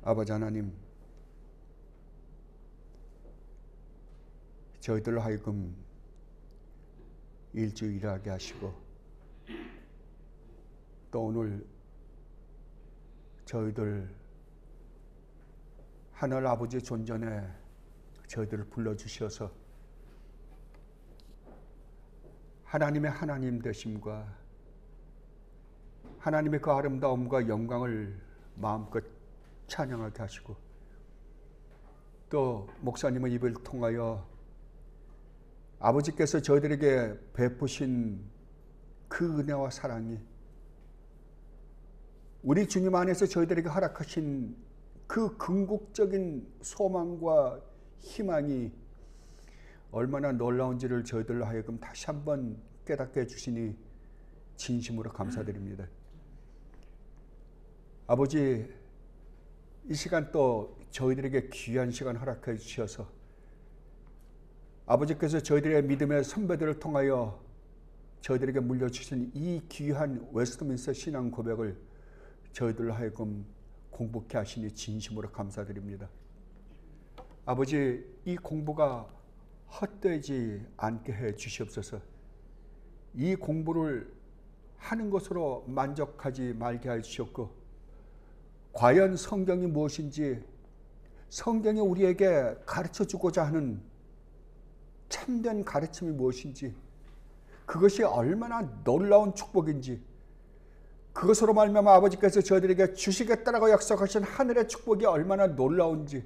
아버지 하나님, 저희들로 하여금 일주일 일하게 하시고 또 오늘 저희들 하늘 아버지의 존전에 저희들을 불러주셔서 하나님의 하나님 되심과 하나님의 그 아름다움과 영광을 마음껏 찬양하게 하시고 또 목사님의 입을 통하여 아버지께서 저희들에게 베푸신 그 은혜와 사랑이 우리 주님 안에서 저희들에게 허락하신 그 궁극적인 소망과 희망이 얼마나 놀라운지를 저희들로 하여금 다시 한번 깨닫게 해주시니 진심으로 감사드립니다. 아버지, 이 시간 또 저희들에게 귀한 시간 허락해 주셔서 아버지께서 저희들의 믿음의 선배들을 통하여 저희들에게 물려주신 이 귀한 웨스트민스터 신앙 고백을 저희들로 하여금 공부케 하시니 진심으로 감사드립니다. 아버지, 이 공부가 헛되지 않게 해 주시옵소서. 이 공부를 하는 것으로 만족하지 말게 해 주셨고 과연 성경이 무엇인지 성경이 우리에게 가르쳐주고자 하는 참된 가르침이 무엇인지 그것이 얼마나 놀라운 축복인지 그것으로 말미암아 아버지께서 저희들에게 주시겠다라고 약속하신 하늘의 축복이 얼마나 놀라운지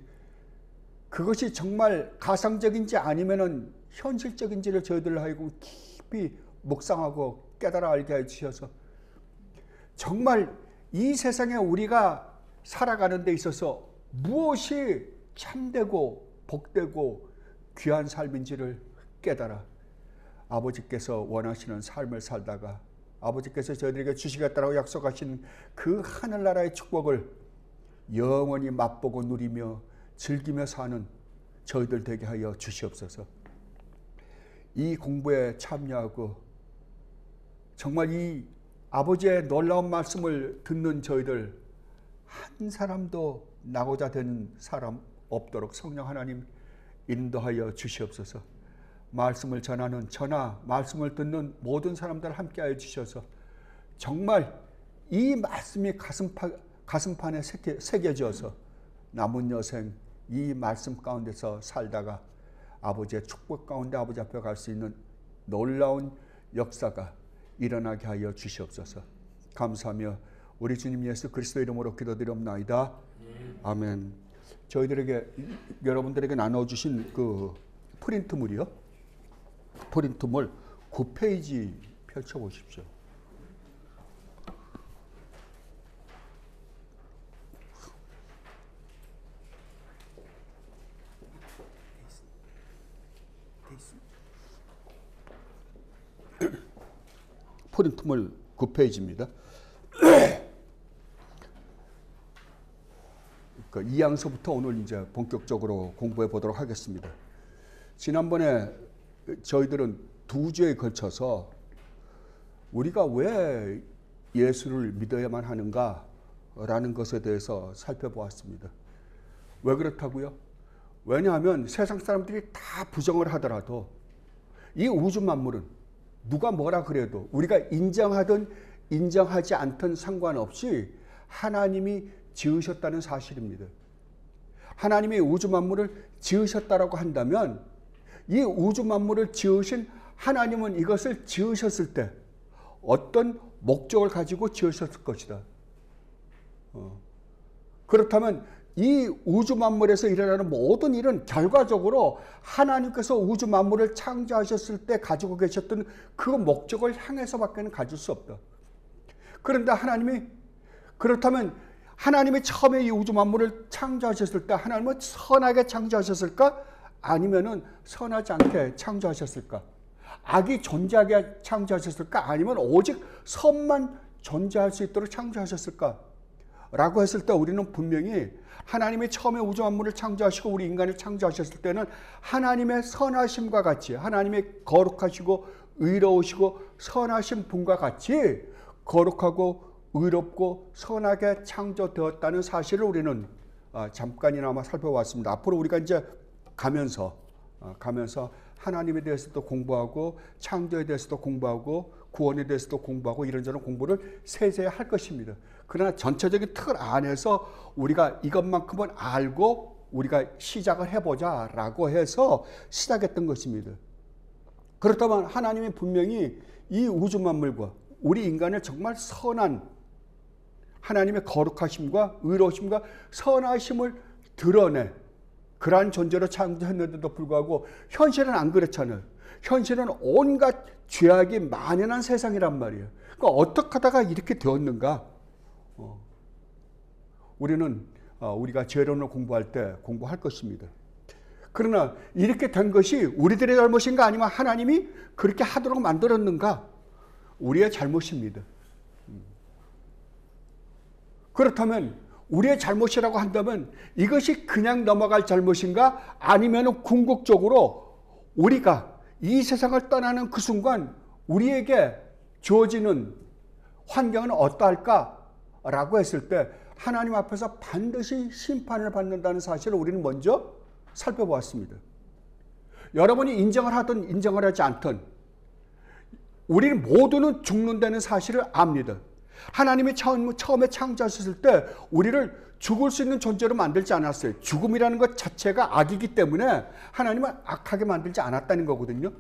그것이 정말 가상적인지 아니면은 현실적인지를 저희들 하여금 깊이 묵상하고 깨달아 알게 해주셔서 정말 이 세상에 우리가 살아가는 데 있어서 무엇이 참되고 복되고 귀한 삶인지를 깨달아 아버지께서 원하시는 삶을 살다가 아버지께서 저희들에게 주시겠다고 약속하신 그 하늘나라의 축복을 영원히 맛보고 누리며 즐기며 사는 저희들 되게 하여 주시옵소서. 이 공부에 참여하고 정말 이 아버지의 놀라운 말씀을 듣는 저희들 한 사람도 나고자 되는 사람 없도록 성령 하나님 인도하여 주시옵소서. 말씀을 전하는 저나 말씀을 듣는 모든 사람들 함께하여 주셔서 정말 이 말씀이 가슴판에 새겨져서 남은 여생 이 말씀 가운데서 살다가 아버지의 축복 가운데 아버지 앞에 갈 수 있는 놀라운 역사가 일어나게 하여 주시옵소서. 감사하며 우리 주님 예수 그리스도 이름으로 기도드리옵나이다. 아멘. 저희들에게 여러분들에게 나눠주신 그 프린트물이요. 프린트물 9페이지 펼쳐보십시오. 프린트물 9페이지입니다. 그 2양서부터 오늘 이제 본격적으로 공부해 보도록 하겠습니다. 지난번에 저희들은 2주에 걸쳐서 우리가 왜 예수를 믿어야만 하는가라는 것에 대해서 살펴보았습니다. 왜 그렇다고요? 왜냐하면 세상 사람들이 다 부정을 하더라도 이 우주 만물은 누가 뭐라 그래도 우리가 인정하든 인정하지 않든 상관없이 하나님이 지으셨다는 사실입니다. 하나님이 우주 만물을 지으셨다라고 한다면 이 우주 만물을 지으신 하나님은 이것을 지으셨을 때 어떤 목적을 가지고 지으셨을 것이다. 그렇다면 이 우주 만물에서 일어나는 모든 일은 결과적으로 하나님께서 우주 만물을 창조하셨을 때 가지고 계셨던 그 목적을 향해서밖에는 가질 수 없다. 그런데 그렇다면 하나님이 처음에 이 우주 만물을 창조하셨을 때 하나님은 선하게 창조하셨을까? 아니면은 선하지 않게 창조하셨을까? 악이 존재하게 창조하셨을까? 아니면 오직 선만 존재할 수 있도록 창조하셨을까? 라고 했을 때 우리는 분명히 하나님이 처음에 우주 만물을 창조하시고 우리 인간을 창조하셨을 때는 하나님의 선하심과 같이 하나님의 거룩하시고 의로우시고 선하신 분과 같이 거룩하고 의롭고 선하게 창조되었다는 사실을 우리는 잠깐이나마 살펴봤습니다. 앞으로 우리가 이제 가면서 하나님에 대해서도 공부하고 창조에 대해서도 공부하고 구원에 대해서도 공부하고 이런저런 공부를 세세히 할 것입니다. 그러나 전체적인 틀 안에서 우리가 이것만큼은 알고 우리가 시작을 해보자라고 해서 시작했던 것입니다. 그렇다면 하나님이 분명히 이 우주 만물과 우리 인간을 정말 선한 하나님의 거룩하심과 의로우심과 선하심을 드러내 그러한 존재로 창조했는데도 불구하고 현실은 안 그렇잖아요. 현실은 온갖 죄악이 만연한 세상이란 말이에요. 그러니까 어떻게 하다가 이렇게 되었는가? 우리는 우리가 죄론을 공부할 때 공부할 것입니다. 그러나 이렇게 된 것이 우리들의 잘못인가 아니면 하나님이 그렇게 하도록 만들었는가? 우리의 잘못입니다. 그렇다면 우리의 잘못이라고 한다면 이것이 그냥 넘어갈 잘못인가? 아니면 궁극적으로 우리가 이 세상을 떠나는 그 순간 우리에게 주어지는 환경은 어떠할까라고 했을 때 하나님 앞에서 반드시 심판을 받는다는 사실을 우리는 먼저 살펴보았습니다. 여러분이 인정을 하든 인정을 하지 않든 우리는 모두는 죽는다는 사실을 압니다. 하나님이 처음에 창조하셨을 때 우리를 죽을 수 있는 존재로 만들지 않았어요. 죽음이라는 것 자체가 악이기 때문에 하나님은 악하게 만들지 않았다는 거거든요.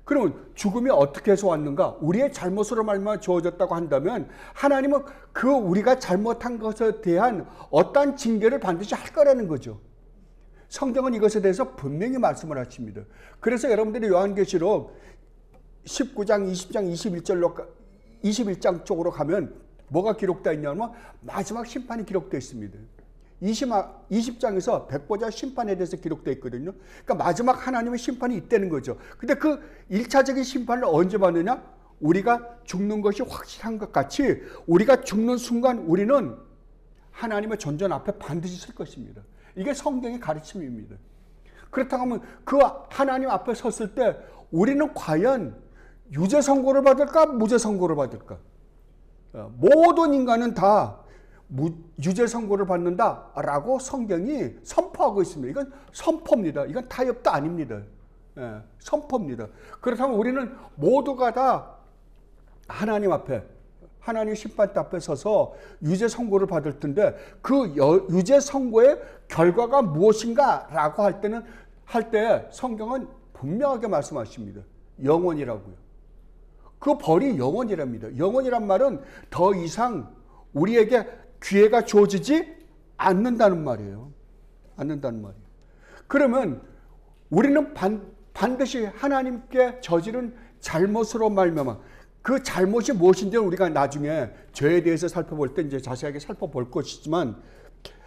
그러면 죽음이 어떻게 해서 왔는가? 우리의 잘못으로 말미암아 주어졌다고 한다면 하나님은 그 우리가 잘못한 것에 대한 어떠한 징계를 반드시 할 거라는 거죠. 성경은 이것에 대해서 분명히 말씀을 하십니다. 그래서 여러분들이 요한계시록 19장, 20장, 21장 쪽으로 가면 뭐가 기록되어 있냐면 마지막 심판이 기록되어 있습니다. 20장에서 백보자 심판에 대해서 기록되어 있거든요. 그러니까 마지막 하나님의 심판이 있다는 거죠. 근데 그 1차적인 심판을 언제 받느냐? 우리가 죽는 것이 확실한 것 같이 우리가 죽는 순간 우리는 하나님의 존전 앞에 반드시 설 것입니다. 이게 성경의 가르침입니다. 그렇다고 하면 그 하나님 앞에 섰을 때 우리는 과연 유죄 선고를 받을까? 무죄 선고를 받을까? 모든 인간은 다 유죄 선고를 받는다라고 성경이 선포하고 있습니다. 이건 선포입니다. 이건 타협도 아닙니다. 선포입니다. 그렇다면 우리는 모두가 다 하나님 앞에 하나님 심판대 앞에 서서 유죄 선고를 받을 텐데 그 유죄 선고의 결과가 무엇인가라고 할 때 성경은 분명하게 말씀하십니다. 영원이라고요. 그 벌이 영원이랍니다. 영원이란 말은 더 이상 우리에게 기회가 주어지지 않는다는 말이에요. 그러면 우리는 반드시 하나님께 저지른 잘못으로 말미암아 그 잘못이 무엇인지는 우리가 나중에 죄에 대해서 살펴볼 때 이제 자세하게 살펴볼 것이지만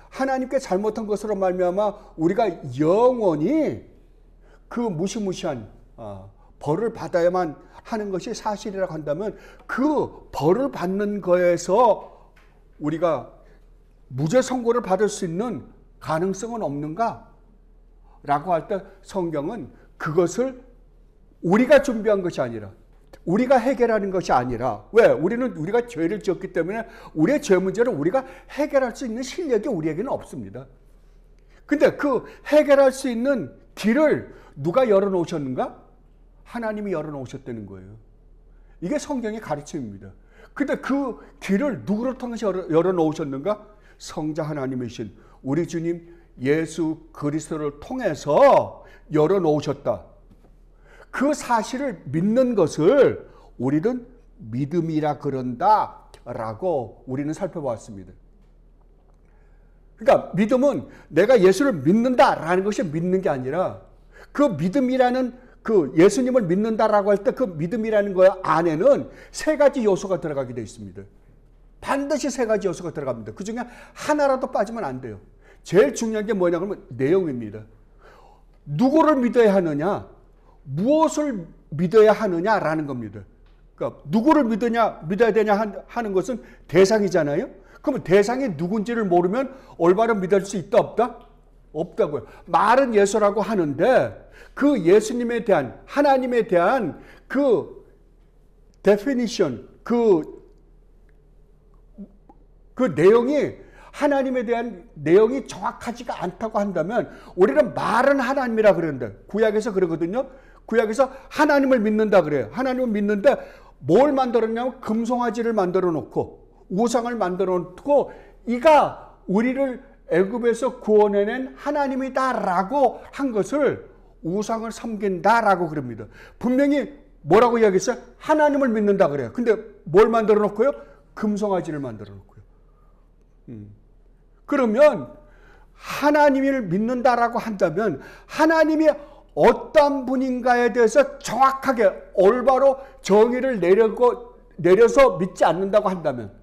하나님께 잘못한 것으로 말미암아 우리가 영원히 그 무시무시한 벌을 받아야만 하는 것이 사실이라고 한다면 그 벌을 받는 거에서 우리가 무죄 선고를 받을 수 있는 가능성은 없는가? 라고 할 때 성경은 그것을 우리가 준비한 것이 아니라 우리가 해결하는 것이 아니라 왜? 우리가 죄를 지었기 때문에 우리의 죄 문제를 우리가 해결할 수 있는 실력이 우리에게는 없습니다. 근데 그 해결할 수 있는 길을 누가 열어놓으셨는가? 하나님이 열어놓으셨다는 거예요. 이게 성경의 가르침입니다. 근데 그 길을 누구를 통해서 열어놓으셨는가? 성자 하나님이신 우리 주님 예수 그리스도를 통해서 열어놓으셨다. 그 사실을 믿는 것을 우리는 믿음이라 그런다 라고 우리는 살펴보았습니다. 그러니까 믿음은 내가 예수를 믿는다라는 것이 믿는 게 아니라 그 믿음이라는 그 예수님을 믿는다라고 할 때 그 믿음이라는 거 안에는 세 가지 요소가 들어가게 되어 있습니다. 반드시 세 가지 요소가 들어갑니다. 그 중에 하나라도 빠지면 안 돼요. 제일 중요한 게 뭐냐 그러면 내용입니다. 누구를 믿어야 하느냐, 무엇을 믿어야 하느냐라는 겁니다. 그러니까 누구를 믿어야 되냐 하는 것은 대상이잖아요. 그러면 대상이 누군지를 모르면 올바로 믿을 수 있다 없다? 없다고요. 말은 예수라고 하는데 그 예수님에 대한 하나님에 대한 그 definition 그 내용이 하나님에 대한 내용이 정확하지가 않다고 한다면 우리는 말은 하나님이라 그러는데 구약에서 그러거든요. 구약에서 하나님을 믿는다 그래요. 하나님을 믿는데 뭘 만들었냐면 금송아지를 만들어 놓고 우상을 만들어 놓고 이가 우리를 애굽에서 구원해낸 하나님이다라고 한 것을 우상을 섬긴다라고 그럽니다. 분명히 뭐라고 이야기했어요? 하나님을 믿는다 그래요. 근데 뭘 만들어 놓고요? 금송아지를 만들어 놓고요. 그러면 하나님을 믿는다라고 한다면 하나님이 어떤 분인가에 대해서 정확하게 올바로 정의를 내려서 믿지 않는다고 한다면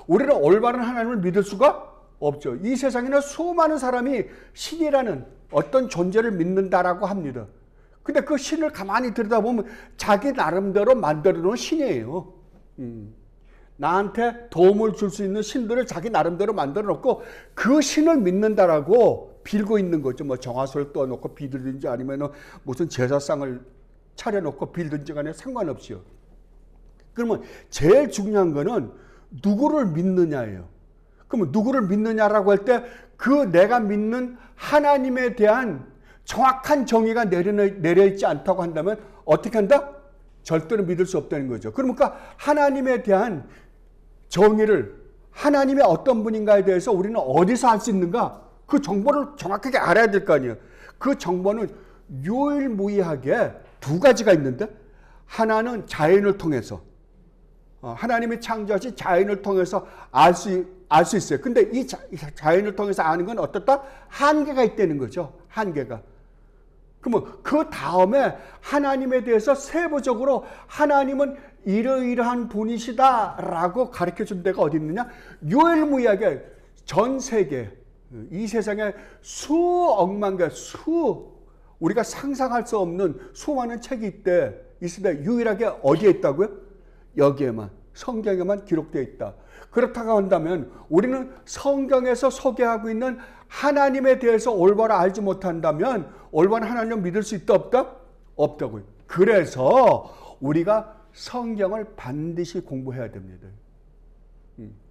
우리는 올바른 하나님을 믿을 수가 없죠. 이 세상에는 수많은 사람이 신이라는 어떤 존재를 믿는다라고 합니다. 근데 그 신을 가만히 들여다보면 자기 나름대로 만들어 놓은 신이에요. 나한테 도움을 줄 수 있는 신들을 자기 나름대로 만들어 놓고 그 신을 믿는다라고 빌고 있는 거죠. 뭐 정화소를 떠놓고 비들든지 아니면 무슨 제사상을 차려놓고 빌든지 간에 상관없이요. 그러면 제일 중요한 거는 누구를 믿느냐예요. 그러면 누구를 믿느냐라고 할 때 그 내가 믿는 하나님에 대한 정확한 정의가 내려있지 않다고 한다면 어떻게 한다? 절대로 믿을 수 없다는 거죠. 그러니까 하나님에 대한 정의를 하나님의 어떤 분인가에 대해서 우리는 어디서 알 수 있는가? 그 정보를 정확하게 알아야 될 거 아니에요. 그 정보는 유일무이하게 두 가지가 있는데 하나는 자연을 통해서 하나님이 창조하신 자연을 통해서 알 수 있어요. 근데 이 자연을 통해서 아는 건 어떻다? 한계가 있다는 거죠. 한계가. 그러면 그 다음에 하나님에 대해서 세부적으로 하나님은 이러이러한 분이시다라고 가르쳐준 데가 어디 있느냐? 유일무이하게 전 세계 이 세상에 수억만 개 우리가 상상할 수 없는 수많은 책이 있을 때 유일하게 어디에 있다고요? 여기에만 성경에만 기록되어 있다. 그렇다고 한다면 우리는 성경에서 소개하고 있는 하나님에 대해서 올바로 알지 못한다면 올바른 하나님을 믿을 수 있다 없다? 없다고요. 그래서 우리가 성경을 반드시 공부해야 됩니다.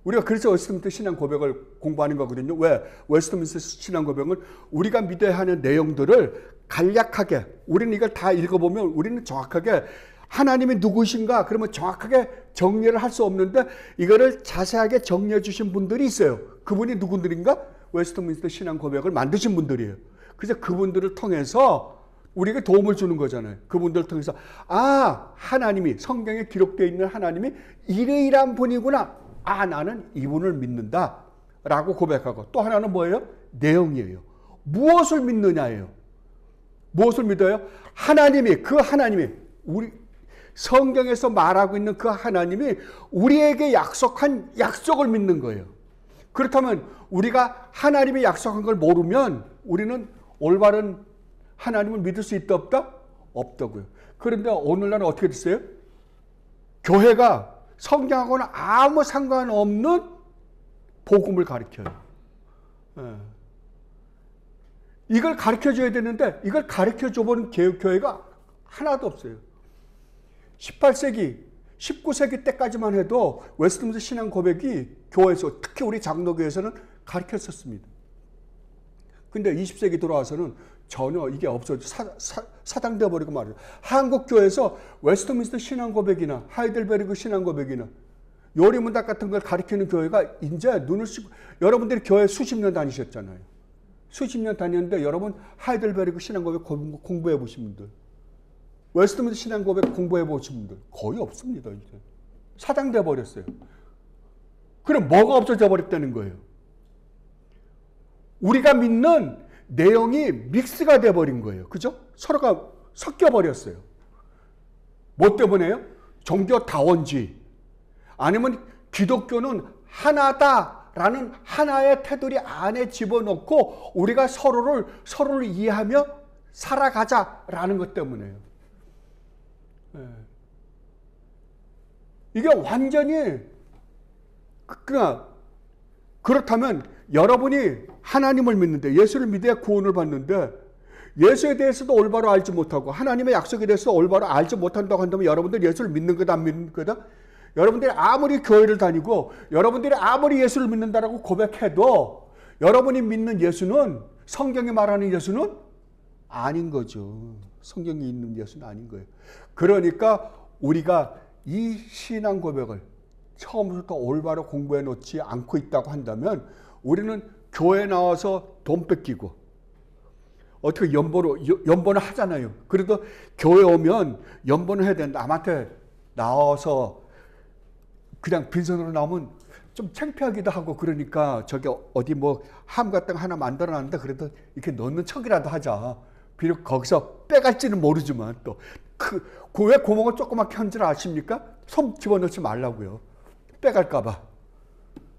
우리가 그래서 웨스트민스터 신앙 고백을 공부하는 거거든요. 왜? 웨스트민스터 신앙 고백은 우리가 믿어야 하는 내용들을 간략하게 우리는 이걸 다 읽어보면 우리는 정확하게 하나님이 누구신가? 그러면 정확하게 정리를 할 수 없는데 이거를 자세하게 정리해 주신 분들이 있어요. 그분이 누구들인가? 웨스트민스터 신앙 고백을 만드신 분들이에요. 그래서 그분들을 통해서 우리에게 도움을 주는 거잖아요. 그분들을 통해서 하나님이 성경에 기록되어 있는 하나님이 이러이러한 분이구나. 나는 이분을 믿는다 라고 고백하고 또 하나는 뭐예요? 내용이에요. 무엇을 믿느냐예요. 무엇을 믿어요? 하나님이 우리 성경에서 말하고 있는 그 하나님이 우리에게 약속한 약속을 믿는 거예요. 그렇다면 우리가 하나님이 약속한 걸 모르면 우리는 올바른 하나님을 믿을 수 있다 없다? 없다고요. 그런데 오늘날은 어떻게 됐어요? 교회가 성경하고는 아무 상관없는 복음을 가르쳐요. 이걸 가르쳐줘야 되는데 이걸 가르쳐줘보는 교회가 하나도 없어요. 18세기, 19세기 때까지만 해도 웨스트민스터 신앙 고백이 교회에서 특히 우리 장로교에서는 가르쳤었습니다. 근데 20세기 들어와서는 전혀 이게 없어져 사당되어 버리고 말이에요. 한국 교회에서 웨스트민스터 신앙 고백이나 하이델베르그 신앙 고백이나 요리문답 같은 걸 가르치는 교회가 이제 눈을 씻고 여러분들이 교회 수십 년 다니셨잖아요. 수십 년 다녔는데 여러분 하이델베르그 신앙 고백 공부해 보신 분들, 웨스트민스터 신앙 고백 공부해 보신 분들 거의 없습니다. 이제 사당돼 버렸어요. 그럼 뭐가 없어져 버렸다는 거예요? 우리가 믿는 내용이 믹스가 돼 버린 거예요. 그죠? 서로가 섞여 버렸어요. 뭐 때문에요? 종교 다원주의. 아니면 기독교는 하나다라는 하나의 테두리 안에 집어넣고 우리가 서로를 이해하며 살아가자라는 것 때문에요. 이게 완전히 그렇다면 여러분이 하나님을 믿는데 예수를 믿어야 구원을 받는데 예수에 대해서도 올바로 알지 못하고 하나님의 약속에 대해서 올바로 알지 못한다고 한다면 여러분들 예수를 믿는 거다 안 믿는 거다? 여러분들이 아무리 교회를 다니고 여러분들이 아무리 예수를 믿는다라고 고백해도 여러분이 믿는 예수는 성경이 말하는 예수는 아닌 거죠. 성경이 있는 예수는 아닌 거예요. 그러니까 우리가 이 신앙 고백을 처음부터 올바로 공부해 놓지 않고 있다고 한다면 우리는 교회 나와서 돈 뺏기고 어떻게 연보는 하잖아요. 그래도 교회 오면 연보는 해야 되는데 남한테 나와서 그냥 빈손으로 나오면 좀 창피하기도 하고 그러니까 저기 어디 뭐 함 같은 거 하나 만들어놨는데 그래도 이렇게 넣는 척이라도 하자. 비록 거기서 빼갈지는 모르지만 또 왜 구멍을 조그맣게 한 줄 아십니까? 손 집어넣지 말라고요. 빼갈까봐.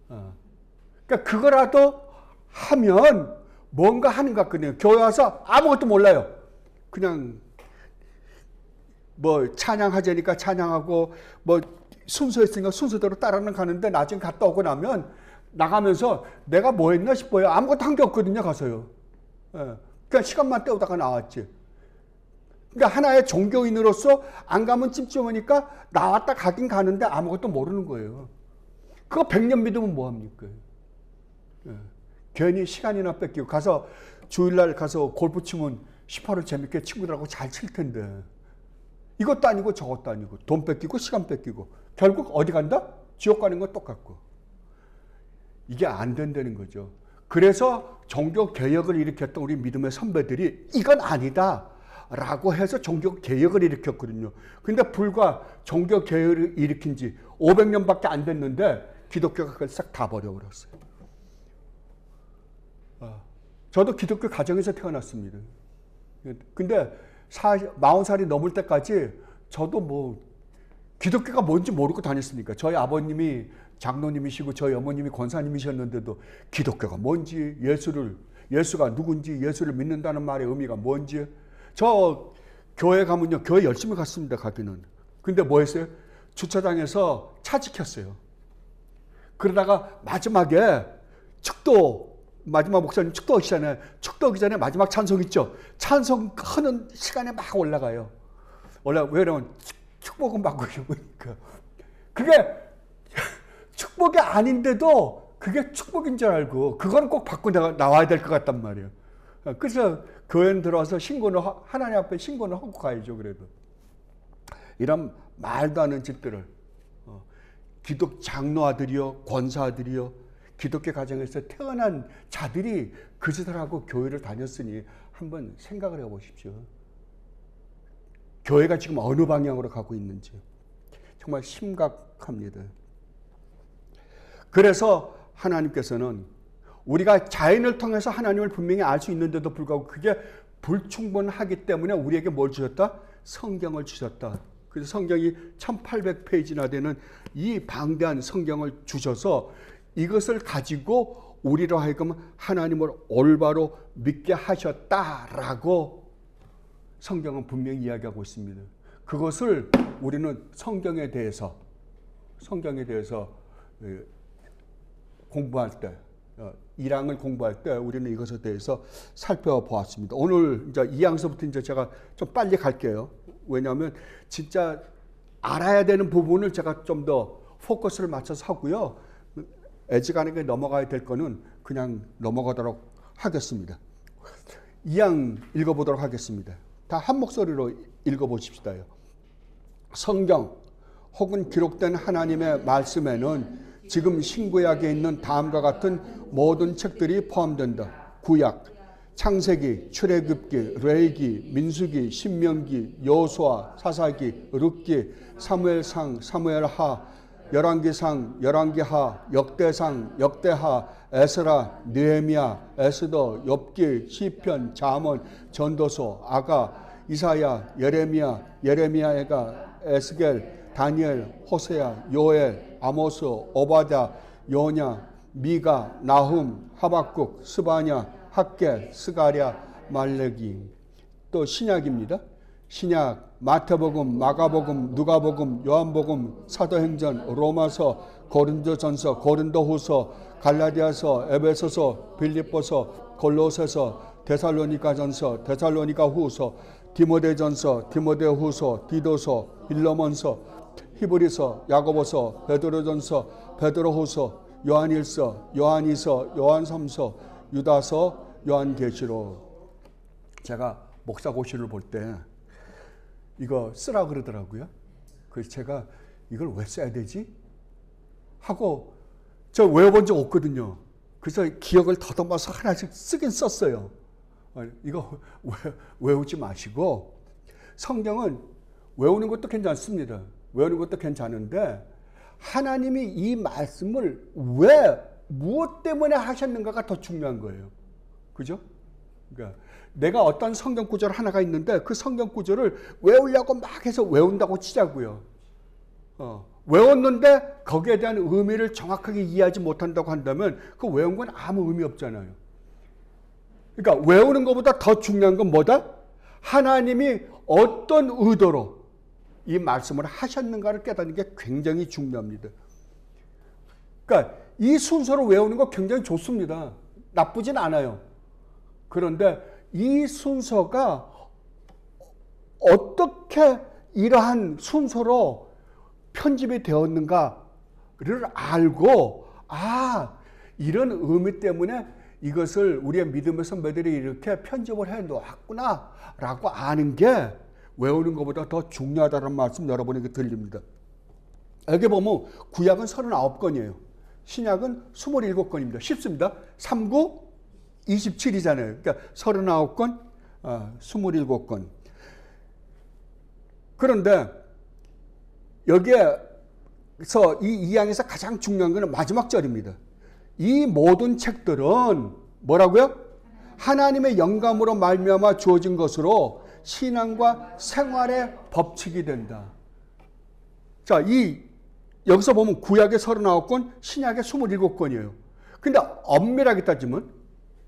그러니까 그거라도 하면 뭔가 하는 것 같거든요. 교회 와서 아무것도 몰라요. 그냥 뭐 찬양하자니까 찬양하고 뭐 순서였으니까 순서대로 따라는 가는데 나중에 갔다 오고 나면 나가면서 내가 뭐 했나 싶어요. 아무것도 한 게 없거든요. 가서요. 그냥 시간만 때우다가 나왔지. 그러니까 하나의 종교인으로서 안 가면 찜찜하니까 나왔다 가긴 가는데 아무것도 모르는 거예요. 그거 100년 믿으면 뭐합니까? 괜히 시간이나 뺏기고 가서 주일날 가서 골프 치면 18을 재밌게 친구들하고 잘 칠 텐데 이것도 아니고 저것도 아니고 돈 뺏기고 시간 뺏기고 결국 어디 간다? 지옥 가는 건 똑같고 이게 안 된다는 거죠. 그래서 종교 개혁을 일으켰던 우리 믿음의 선배들이 이건 아니다 라고 해서 종교 개혁을 일으켰거든요. 근데 불과 종교 개혁을 일으킨 지 500년밖에 안 됐는데 기독교가 그걸 싹 다 버려버렸어요. 저도 기독교 가정에서 태어났습니다. 근데 40살이 넘을 때까지 저도 뭐 기독교가 뭔지 모르고 다녔으니까 저희 아버님이 장로님이시고 저희 어머님이 권사님이셨는데도 기독교가 뭔지 예수가 누군지 예수를 믿는다는 말의 의미가 뭔지 저 교회 가면요 교회 열심히 갔습니다. 가기는. 근데 뭐 했어요? 주차장에서 차 지켰어요. 그러다가 마지막에 마지막 목사님 축도하시잖아요. 축도하기 전에 마지막 찬송 있죠. 찬송하는 시간에 막 올라가요. 왜 그러면 축복은 받고 싶으니까. 그게 축복이 아닌데도 그게 축복인 줄 알고 그건 꼭 받고 나와야 될 것 같단 말이에요. 그래서 교회는 들어와서 하나님 앞에 신고는 하고 가야죠. 그래도 이런 말도 안 되는 짓들을 기독 장로 아들이요 권사 아들이요 기독교 가정에서 태어난 자들이 그 짓을 하고 교회를 다녔으니 한번 생각을 해보십시오. 교회가 지금 어느 방향으로 가고 있는지 정말 심각합니다. 그래서 하나님께서는 우리가 자연을 통해서 하나님을 분명히 알 수 있는데도 불구하고 그게 불충분하기 때문에 우리에게 뭘 주셨다? 성경을 주셨다. 그래서 성경이 1800페이지나 되는 이 방대한 성경을 주셔서 이것을 가지고 우리로 하여금 하나님을 올바로 믿게 하셨다라고 성경은 분명히 이야기하고 있습니다. 그것을 우리는 성경에 대해서 공부할 때, 1항을 공부할 때 우리는 이것에 대해서 살펴보았습니다. 오늘 이제 2항서부터 이제 제가 좀 빨리 갈게요. 왜냐하면 진짜 알아야 되는 부분을 제가 좀 더 포커스를 맞춰서 하고요. 애지간하게 넘어가야 될 거는 그냥 넘어가도록 하겠습니다. 2항 읽어보도록 하겠습니다. 다 한 목소리로 읽어보십시다요. 성경 혹은 기록된 하나님의 말씀에는 지금 신구약에 있는 다음과 같은 모든 책들이 포함된다. 구약, 창세기, 출애굽기, 레위기, 민수기, 신명기, 여호수아, 사사기, 룻기, 사무엘상, 사무엘하, 열왕기상, 열왕기하, 역대상, 역대하, 에스라, 느헤미야, 에스더, 욥기, 시편, 잠언, 전도서, 아가, 이사야, 예레미야, 예레미야가, 에스겔, 다니엘, 호세야, 요엘, 아모스, 오바댜, 요냐, 미가, 나훔, 하박국, 스바냐, 학개, 스가랴, 말레기. 또 신약입니다. 신약, 마태복음, 마가복음, 누가복음, 요한복음, 사도행전, 로마서, 고린도전서, 고린도후서, 갈라디아서, 에베소서, 빌립보서, 골로새서, 데살로니가전서, 데살로니가후서, 디모데전서, 디모데후서, 디도서, 빌레몬서, 히브리서, 야고보서, 베드로전서, 베드로후서, 요한일서, 요한이서, 요한삼서, 유다서, 요한계시록. 제가 목사고시를 볼 때 이거 쓰라 그러더라고요. 그래서 제가 이걸 왜 써야 되지? 하고 저 외워본 적 없거든요. 그래서 기억을 더듬어서 하나씩 쓰긴 썼어요. 이거 외우지 마시고, 성경은 외우는 것도 괜찮습니다. 외우는 것도 괜찮은데 하나님이 이 말씀을 왜, 무엇 때문에 하셨는가가 더 중요한 거예요. 그죠? 그러니까 내가 어떤 성경 구절 하나가 있는데 그 성경 구절을 외우려고 막 해서 외운다고 치자고요. 외웠는데 거기에 대한 의미를 정확하게 이해하지 못한다고 한다면 그 외운 건 아무 의미 없잖아요. 그러니까 외우는 것보다 더 중요한 건 뭐다? 하나님이 어떤 의도로 이 말씀을 하셨는가를 깨닫는 게 굉장히 중요합니다. 그러니까 이 순서로 외우는 거 굉장히 좋습니다. 나쁘진 않아요. 그런데 이 순서가 어떻게 이러한 순서로 편집이 되었는가를 알고, 이런 의미 때문에 이것을 우리의 믿음의 선배들이 이렇게 편집을 해 놓았구나 라고 아는 게 외우는 것보다 더 중요하다는 말씀 여러분에게 들립니다. 여기 보면 구약은 39권이에요. 신약은 27권입니다. 쉽습니다. 39, 27이잖아요. 그러니까 39권, 27권. 그런데 여기에서 이 2장에서 가장 중요한 것은 마지막 절입니다. 이 모든 책들은 뭐라고요? 하나님의 영감으로 말미암아 주어진 것으로 신앙과 생활의 법칙이 된다. 자, 여기서 보면 구약의 39권, 신약의 27권이에요. 근데 엄밀하게 따지면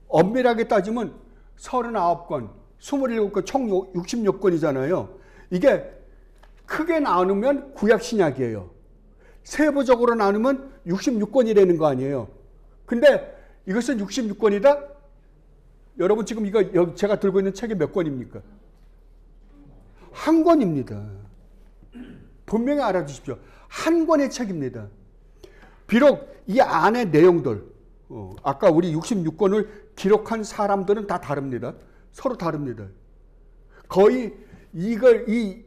39권, 27권, 총 66권이잖아요. 이게 크게 나누면 구약 신약이에요. 세부적으로 나누면 66권이라는 거 아니에요. 근데 이것은 66권이다? 여러분 지금 이거 제가 들고 있는 책이 몇 권입니까? 한 권입니다. 분명히 알아주십시오. 한 권의 책입니다. 비록 이 안의 내용들, 아까 우리 66권을 기록한 사람들은 다 다릅니다. 서로 다릅니다. 거의 이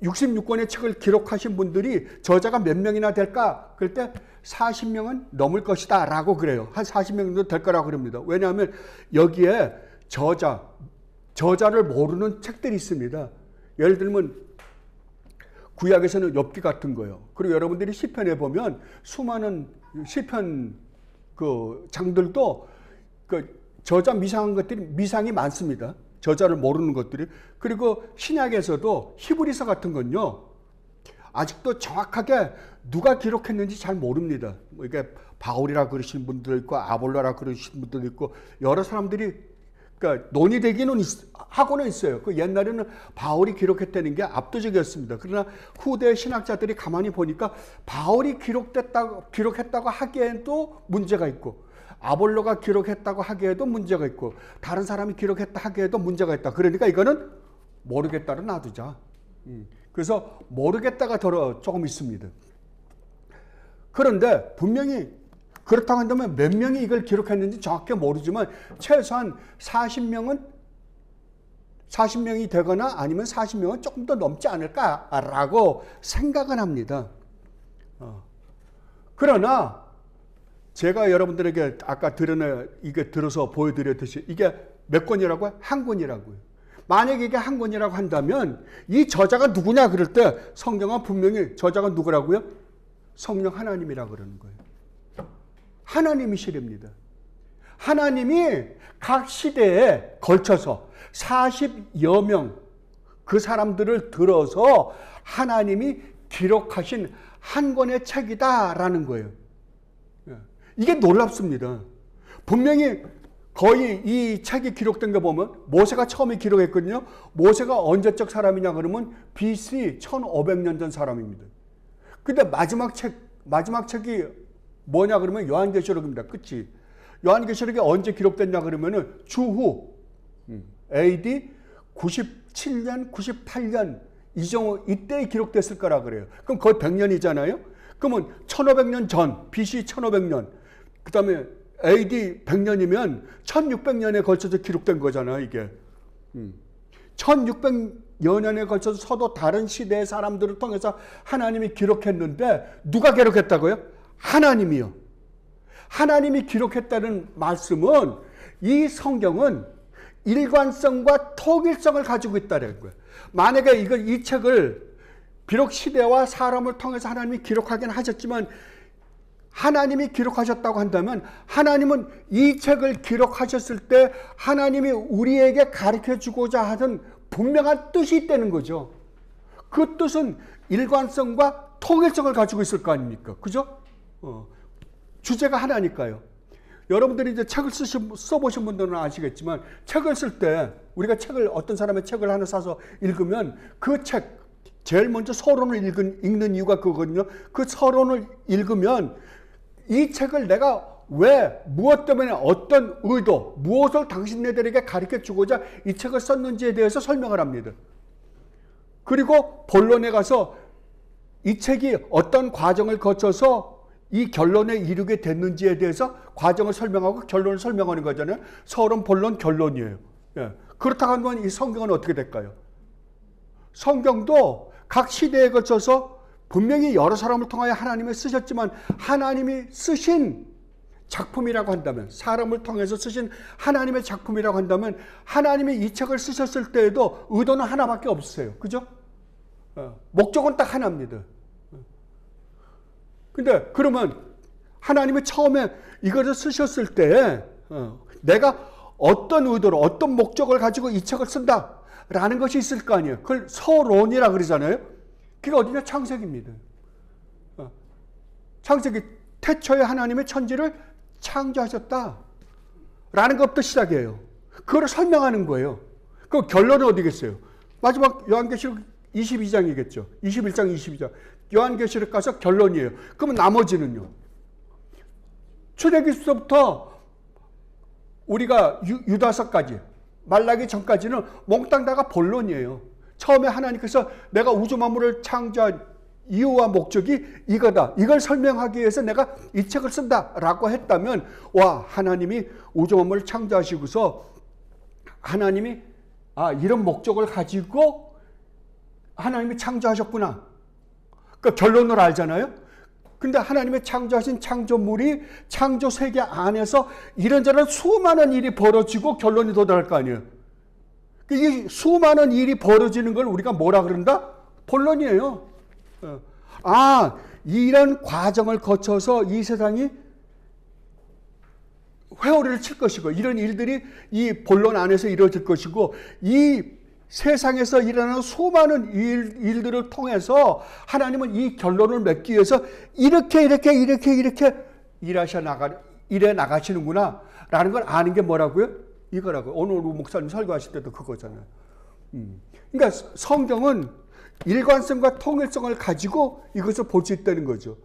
66권의 책을 기록하신 분들이 저자가 몇 명이나 될까? 그럴 때 40명은 넘을 것이다 라고 그래요. 한 40명 정도 될 거라고 그럽니다. 왜냐하면 여기에 저자를 모르는 책들이 있습니다. 예를 들면 구약에서는 욥기 같은 거요. 그리고 여러분들이 시편에 보면 수많은 시편 그 장들도 그 저자 미상이 많습니다. 저자를 모르는 것들이. 그리고 신약에서도 히브리서 같은 건요, 아직도 정확하게 누가 기록했는지 잘 모릅니다. 이게 바울이라 그러시는 분도 있고 아볼로라 그러시는 분도 있고 여러 사람들이 그러니까 논의되기는 하고는 있어요. 그 옛날에는 바울이 기록했다는 게 압도적이었습니다. 그러나 후대 신학자들이 가만히 보니까 바울이 기록했다고 하기에도 문제가 있고, 아볼로가 기록했다고 하기에도 문제가 있고, 다른 사람이 기록했다 하기에도 문제가 있다. 그러니까 이거는 모르겠다로 놔두자. 그래서 모르겠다가 조금 있습니다. 그런데 분명히 그렇다고 한다면 몇 명이 이걸 기록했는지 정확히 모르지만 최소한 40명이 되거나 아니면 40명은 조금 더 넘지 않을까라고 생각은 합니다. 그러나 제가 여러분들에게 아까 이게 들어서 보여드렸듯이 이게 몇 권이라고요? 한 권이라고요. 만약에 이게 한 권이라고 한다면 이 저자가 누구냐 그럴 때 성경은 분명히 저자가 누구라고요? 성령 하나님이라고 그러는 거예요. 하나님이시랍니다. 하나님이 각 시대에 걸쳐서 40여 명 그 사람들을 들어서 하나님이 기록하신 한 권의 책이다라는 거예요. 이게 놀랍습니다. 분명히 거의 이 책이 기록된 거 보면 모세가 처음에 기록했거든요. 모세가 언제적 사람이냐 그러면 BC 1500년 전 사람입니다. 근데 마지막 책이 뭐냐 그러면 요한계시록입니다. 그치? 요한계시록이 언제 기록됐냐 그러면은 주후 AD 97년, 98년 이때에 기록됐을 거라 그래요. 그럼 거의 100년이잖아요. 그러면 1500년 전, BC 1500년, 그 다음에 AD 100년이면 1600년에 걸쳐서 기록된 거잖아요, 이게. 1600여 년에 걸쳐서 서도 다른 시대의 사람들을 통해서 하나님이 기록했는데 누가 기록했다고요? 하나님이요. 하나님이 기록했다는 말씀은 이 성경은 일관성과 통일성을 가지고 있다는 거예요. 만약에 이 책을 비록 시대와 사람을 통해서 하나님이 기록하긴 하셨지만 하나님이 기록하셨다고 한다면 하나님은 이 책을 기록하셨을 때 하나님이 우리에게 가르쳐주고자 하던 분명한 뜻이 있다는 거죠. 그 뜻은 일관성과 통일성을 가지고 있을 거 아닙니까? 그죠? 주제가 하나니까요. 여러분들이 이제 책을 써보신 분들은 아시겠지만 책을 쓸 때 우리가 어떤 사람의 책을 하나 사서 읽으면 그 책, 제일 먼저 서론을 읽는 이유가 그거거든요. 그 서론을 읽으면 이 책을 내가 왜, 무엇 때문에, 어떤 의도, 무엇을 당신네들에게 가르쳐 주고자 이 책을 썼는지에 대해서 설명을 합니다. 그리고 본론에 가서 이 책이 어떤 과정을 거쳐서 이 결론에 이르게 됐는지에 대해서 과정을 설명하고 결론을 설명하는 거잖아요. 서론, 본론, 결론이에요. 예. 그렇다고 하면 이 성경은 어떻게 될까요? 성경도 각 시대에 거쳐서 분명히 여러 사람을 통하여 하나님이 쓰셨지만 하나님이 쓰신 작품이라고 한다면, 사람을 통해서 쓰신 하나님의 작품이라고 한다면 하나님이 이 책을 쓰셨을 때에도 의도는 하나밖에 없으세요. 그죠? 목적은 딱 하나입니다. 근데 그러면 하나님이 처음에 이것을 쓰셨을 때 내가 어떤 의도로 어떤 목적을 가지고 이 책을 쓴다라는 것이 있을 거 아니에요. 그걸 서론이라 그러잖아요. 그게 어디냐? 창세기입니다. 창세기, 태초에 하나님의 천지를 창조하셨다라는 것부터 시작이에요. 그걸 설명하는 거예요. 그 결론은 어디겠어요? 마지막 요한계시록 22장이겠죠. 21장, 22장. 요한계시록 가서 결론이에요. 그러면 나머지는요? 출애굽기서부터 우리가 유다서까지, 말라기 전까지는 몽땅 다가 본론이에요. 처음에 하나님께서 내가 우주 만물을 창조한 이유와 목적이 이거다. 이걸 설명하기 위해서 내가 이 책을 쓴다라고 했다면, 와, 하나님이 우주 만물을 창조하시고서 하나님이 이런 목적을 가지고 하나님이 창조하셨구나. 그 결론을 알잖아요. 근데 하나님의 창조하신 창조물이 창조 세계 안에서 이런저런 수많은 일이 벌어지고 결론이 도달할 거 아니에요. 이 수많은 일이 벌어지는 걸 우리가 뭐라 그런다? 본론이에요. 이런 과정을 거쳐서 이 세상이 회오리를 칠 것이고 이런 일들이 이 본론 안에서 이루어질 것이고 이 세상에서 일어나는 수많은 일들을 통해서 하나님은 이 결론을 맺기 위해서 이렇게 일해 나가시는구나 라는 걸 아는 게 뭐라고요? 이거라고요. 오늘 목사님 설교하실 때도 그거잖아요. 그러니까 성경은 일관성과 통일성을 가지고 이것을 볼 수 있다는 거죠.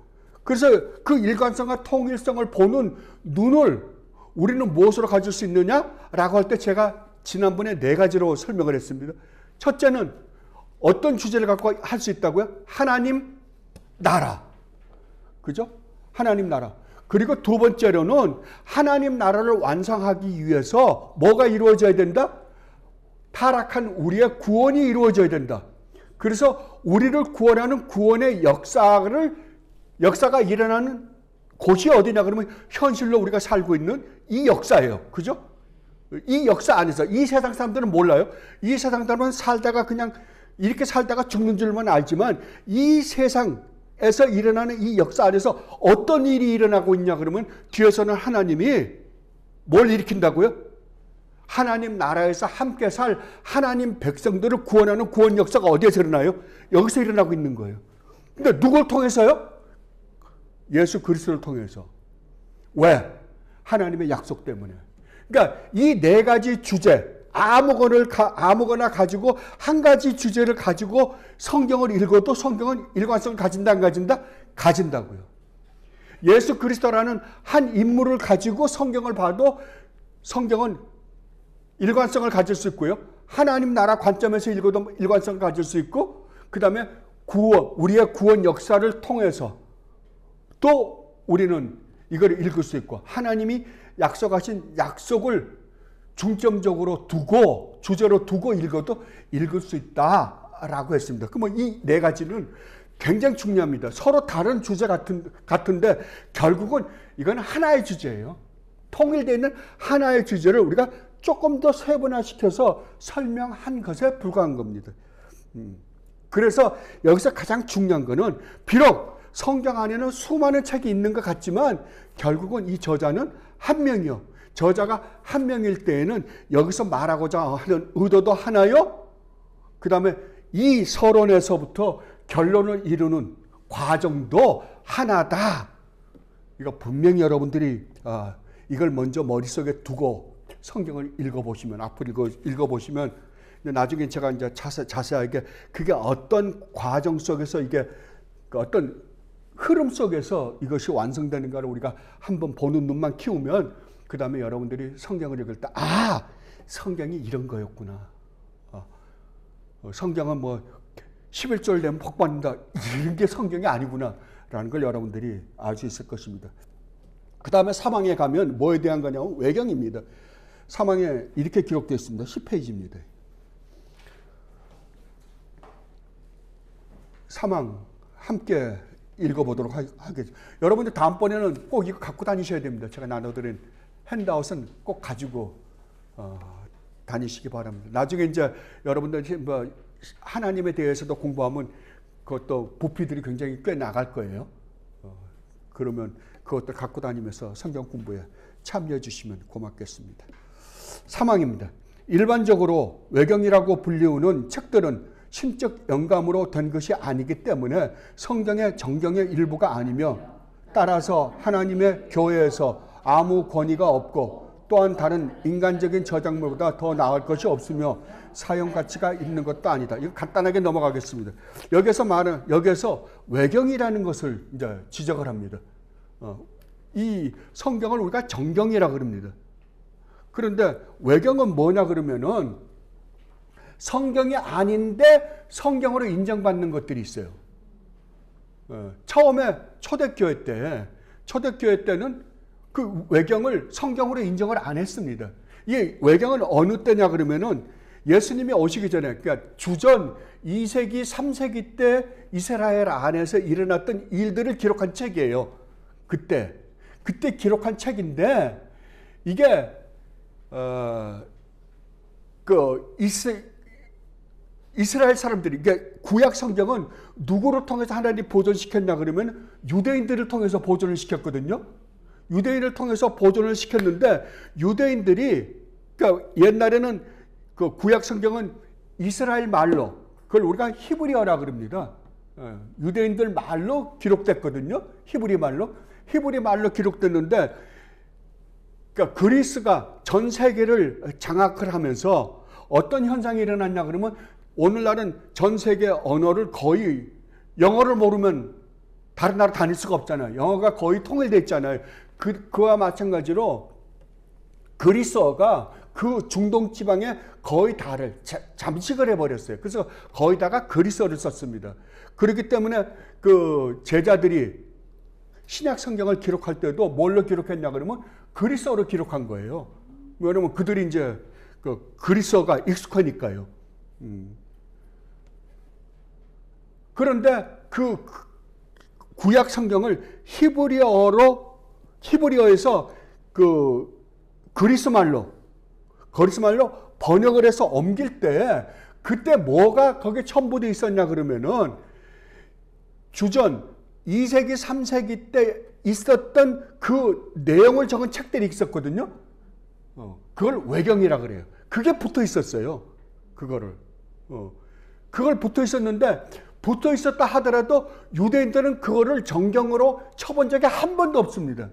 그래서 그 일관성과 통일성을 보는 눈을 우리는 무엇으로 가질 수 있느냐라고 할 때 제가 지난번에 4가지로 설명을 했습니다. 첫째는 어떤 주제를 갖고 할 수 있다고요? 하나님 나라. 그죠? 하나님 나라. 그리고 두 번째로는 하나님 나라를 완성하기 위해서 뭐가 이루어져야 된다? 타락한 우리의 구원이 이루어져야 된다. 그래서 우리를 구원하는 구원의 역사가 일어나는 곳이 어디냐 그러면 현실로 우리가 살고 있는 이 역사예요. 그죠? 이 역사 안에서 이 세상 사람들은 몰라요. 이 세상 사람은 살다가 그냥 이렇게 살다가 죽는 줄만 알지만 이 세상에서 일어나는 이 역사 안에서 어떤 일이 일어나고 있냐 그러면 뒤에서는 하나님이 뭘 일으킨다고요? 하나님 나라에서 함께 살 하나님 백성들을 구원하는 구원 역사가 어디에서 일어나요? 여기서 일어나고 있는 거예요. 근데 누굴 통해서요? 예수 그리스도를 통해서. 왜? 하나님의 약속 때문에. 그러니까 이 4가지 주제, 아무거나 가지고 한 가지 주제를 가지고 성경을 읽어도 성경은 일관성을 가진다 안 가진다? 가진다고요. 예수 그리스도라는 한 인물을 가지고 성경을 봐도 성경은 일관성을 가질 수 있고요. 하나님 나라 관점에서 읽어도 일관성을 가질 수 있고 그 다음에 구원, 우리의 구원 역사를 통해서 또 우리는 이걸 읽을 수 있고, 하나님이 약속하신 약속을 중점적으로 두고, 주제로 두고 읽어도 읽을 수 있다라고 했습니다. 그러면 이 네 가지는 굉장히 중요합니다. 서로 다른 주제 같은데 결국은 이건 하나의 주제예요. 통일되어 있는 하나의 주제를 우리가 조금 더 세분화시켜서 설명한 것에 불과한 겁니다. 그래서 여기서 가장 중요한 거는, 비록 성경 안에는 수많은 책이 있는 것 같지만 결국은 이 저자는 한 명이요. 저자가 한 명일 때에는 여기서 말하고자 하는 의도도 하나요. 그 다음에 이 서론에서부터 결론을 이루는 과정도 하나다. 이거 분명히 여러분들이 이걸 먼저 머릿속에 두고 성경을 읽어보시면, 앞으로 읽어보시면, 나중에 제가 이제 자세하게 그게 어떤 과정 속에서, 이게 어떤 흐름 속에서 이것이 완성되는가를 우리가 한번 보는 눈만 키우면, 그 다음에 여러분들이 성경을 읽을 때, 성경이 이런 거였구나. 성경은 뭐 11절 되면 복받는다, 이런 게 성경이 아니구나 라는 걸 여러분들이 알 수 있을 것입니다. 그 다음에 사망에 가면 뭐에 대한 거냐면 외경입니다. 사망에 이렇게 기록되어 있습니다. 10페이지입니다. 사망 함께 읽어보도록 하겠습니다. 여러분들 다음번에는 꼭 이거 갖고 다니셔야 됩니다. 제가 나눠드린 핸드아웃은 꼭 가지고 다니시기 바랍니다. 나중에 이제 여러분들 뭐 하나님에 대해서도 공부하면 그것도 부피들이 굉장히 꽤 나갈 거예요. 그러면 그것들 갖고 다니면서 성경 공부에 참여해 주시면 고맙겠습니다. 사망입니다. 일반적으로 외경이라고 불리우는 책들은 신적 영감으로 된 것이 아니기 때문에 성경의 정경의 일부가 아니며, 따라서 하나님의 교회에서 아무 권위가 없고, 또한 다른 인간적인 저작물보다 더 나을 것이 없으며 사용 가치가 있는 것도 아니다. 이거 간단하게 넘어가겠습니다. 여기서 외경이라는 것을 이제 지적을 합니다. 이 성경을 우리가 정경이라고 그럽니다. 그런데 외경은 뭐냐 그러면은 성경이 아닌데 성경으로 인정받는 것들이 있어요. 처음에 초대교회 때는 그 외경을 성경으로 인정을 안 했습니다. 이 외경은 어느 때냐 그러면은 예수님이 오시기 전에, 그러니까 주전 2세기, 3세기 때 이스라엘 안에서 일어났던 일들을 기록한 책이에요. 그때 기록한 책인데, 이게 이스라엘 사람들이, 그러니까 구약 성경은 누구를 통해서 하나님이 보존시켰냐 그러면 유대인들을 통해서 보존을 시켰거든요. 유대인을 통해서 보존을 시켰는데, 유대인들이, 그러니까 옛날에는 그 구약 성경은 이스라엘 말로, 그걸 우리가 히브리어라 그럽니다. 유대인들 말로 기록됐거든요. 히브리 말로 기록됐는데, 그러니까 그리스가 전 세계를 장악을 하면서 어떤 현상이 일어났냐 그러면, 오늘날은 전 세계 언어를 거의, 영어를 모르면 다른 나라 다닐 수가 없잖아요. 영어가 거의 통일되어 있잖아요. 그와 마찬가지로 그리스어가 그 중동 지방의 거의 다를 잠식을 해버렸어요. 그래서 거의다가 그리스어를 썼습니다. 그렇기 때문에 그 제자들이 신약 성경을 기록할 때도 뭘로 기록했냐 그러면 그리스어로 기록한 거예요. 왜냐면 그들이 이제 그 그리스어가 익숙하니까요. 그런데 그 구약 성경을 히브리어에서 그 그리스 말로 번역을 해서 옮길 때, 그때 뭐가 거기에 첨부되어 있었냐 그러면은 주전 2세기, 3세기 때 있었던 그 내용을 적은 책들이 있었거든요. 그걸 외경이라 그래요. 그게 붙어 있었어요. 그걸 붙어 있었는데, 붙어 있었다 하더라도 유대인들은 그거를 정경으로 쳐본 적이 한 번도 없습니다.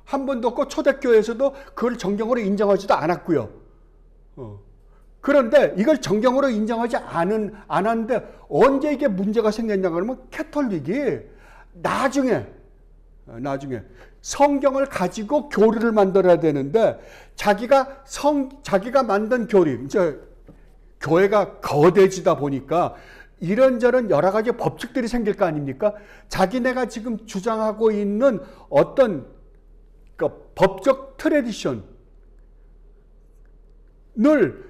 한 번도 없고 초대교회에서도 그걸 정경으로 인정하지도 않았고요. 그런데 이걸 정경으로 인정하지 않았는데 언제 이게 문제가 생겼냐 그러면, 캐톨릭이 나중에 성경을 가지고 교리를 만들어야 되는데, 자기가 만든 교리, 이제 교회가 거대지다 보니까 이런저런 여러 가지 법칙들이 생길 거 아닙니까? 자기네가 지금 주장하고 있는 어떤 그 법적 트래디션을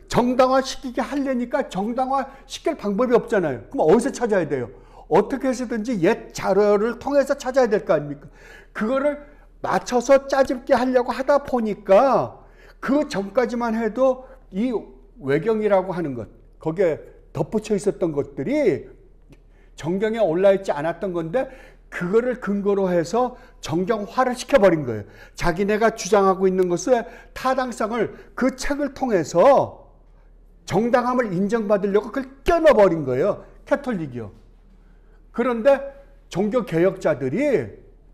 정당화시키게 하려니까 정당화시킬 방법이 없잖아요. 그럼 어디서 찾아야 돼요? 어떻게 해서든지 옛 자료를 통해서 찾아야 될 거 아닙니까? 그거를 맞춰서 짜집게 하려고 하다 보니까 그 전까지만 해도 이 외경이라고 하는 것, 거기에 덧붙여 있었던 것들이 정경에 올라있지 않았던 건데 그거를 근거로 해서 정경화를 시켜버린 거예요. 자기네가 주장하고 있는 것의 타당성을 그 책을 통해서 정당함을 인정받으려고 그걸 껴넣어버린 거예요. 캐톨릭이요. 그런데 종교개혁자들이,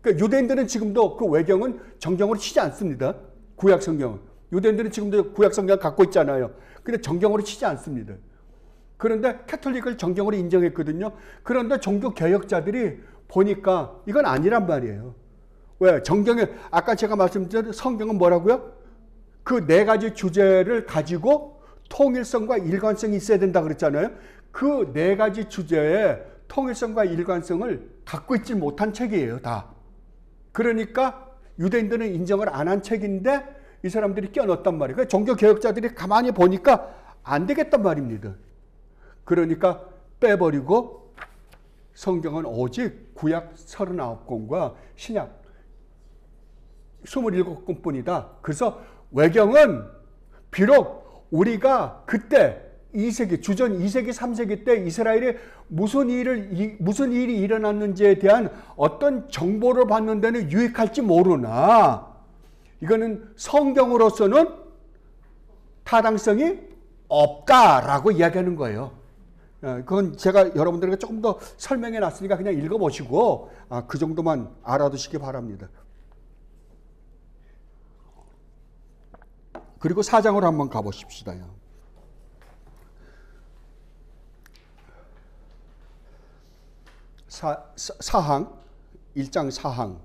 그러니까 유대인들은 지금도 그 외경은 정경으로 치지 않습니다. 구약성경은. 유대인들은 지금도 구약성경을 갖고 있잖아요. 근데 정경으로 치지 않습니다. 그런데 캐톨릭을 정경으로 인정했거든요. 그런데 종교개혁자들이 보니까 이건 아니란 말이에요. 왜? 정경에, 아까 제가 말씀드린 성경은 뭐라고요? 그 네 가지 주제를 가지고 통일성과 일관성이 있어야 된다 그랬잖아요. 그 네 가지 주제에 통일성과 일관성을 갖고 있지 못한 책이에요, 다. 그러니까 유대인들은 인정을 안 한 책인데 이 사람들이 껴넣었단 말이에요. 그러니까 종교개혁자들이 가만히 보니까 안 되겠단 말입니다. 그러니까 빼버리고 성경은 오직 구약 39권과 신약 27권뿐이다. 그래서 외경은 비록 우리가 그때 2세기, 주전 2세기, 3세기 때 이스라엘에 무슨 일이 일어났는지에 대한 어떤 정보를 받는 데는 유익할지 모르나 이거는 성경으로서는 타당성이 없다라고 이야기하는 거예요. 그건 제가 여러분들에게 조금 더 설명해 놨으니까 그냥 읽어보시고 그 정도만 알아두시기 바랍니다. 그리고 4장으로 한번 가보십시다. 사항 1장 4항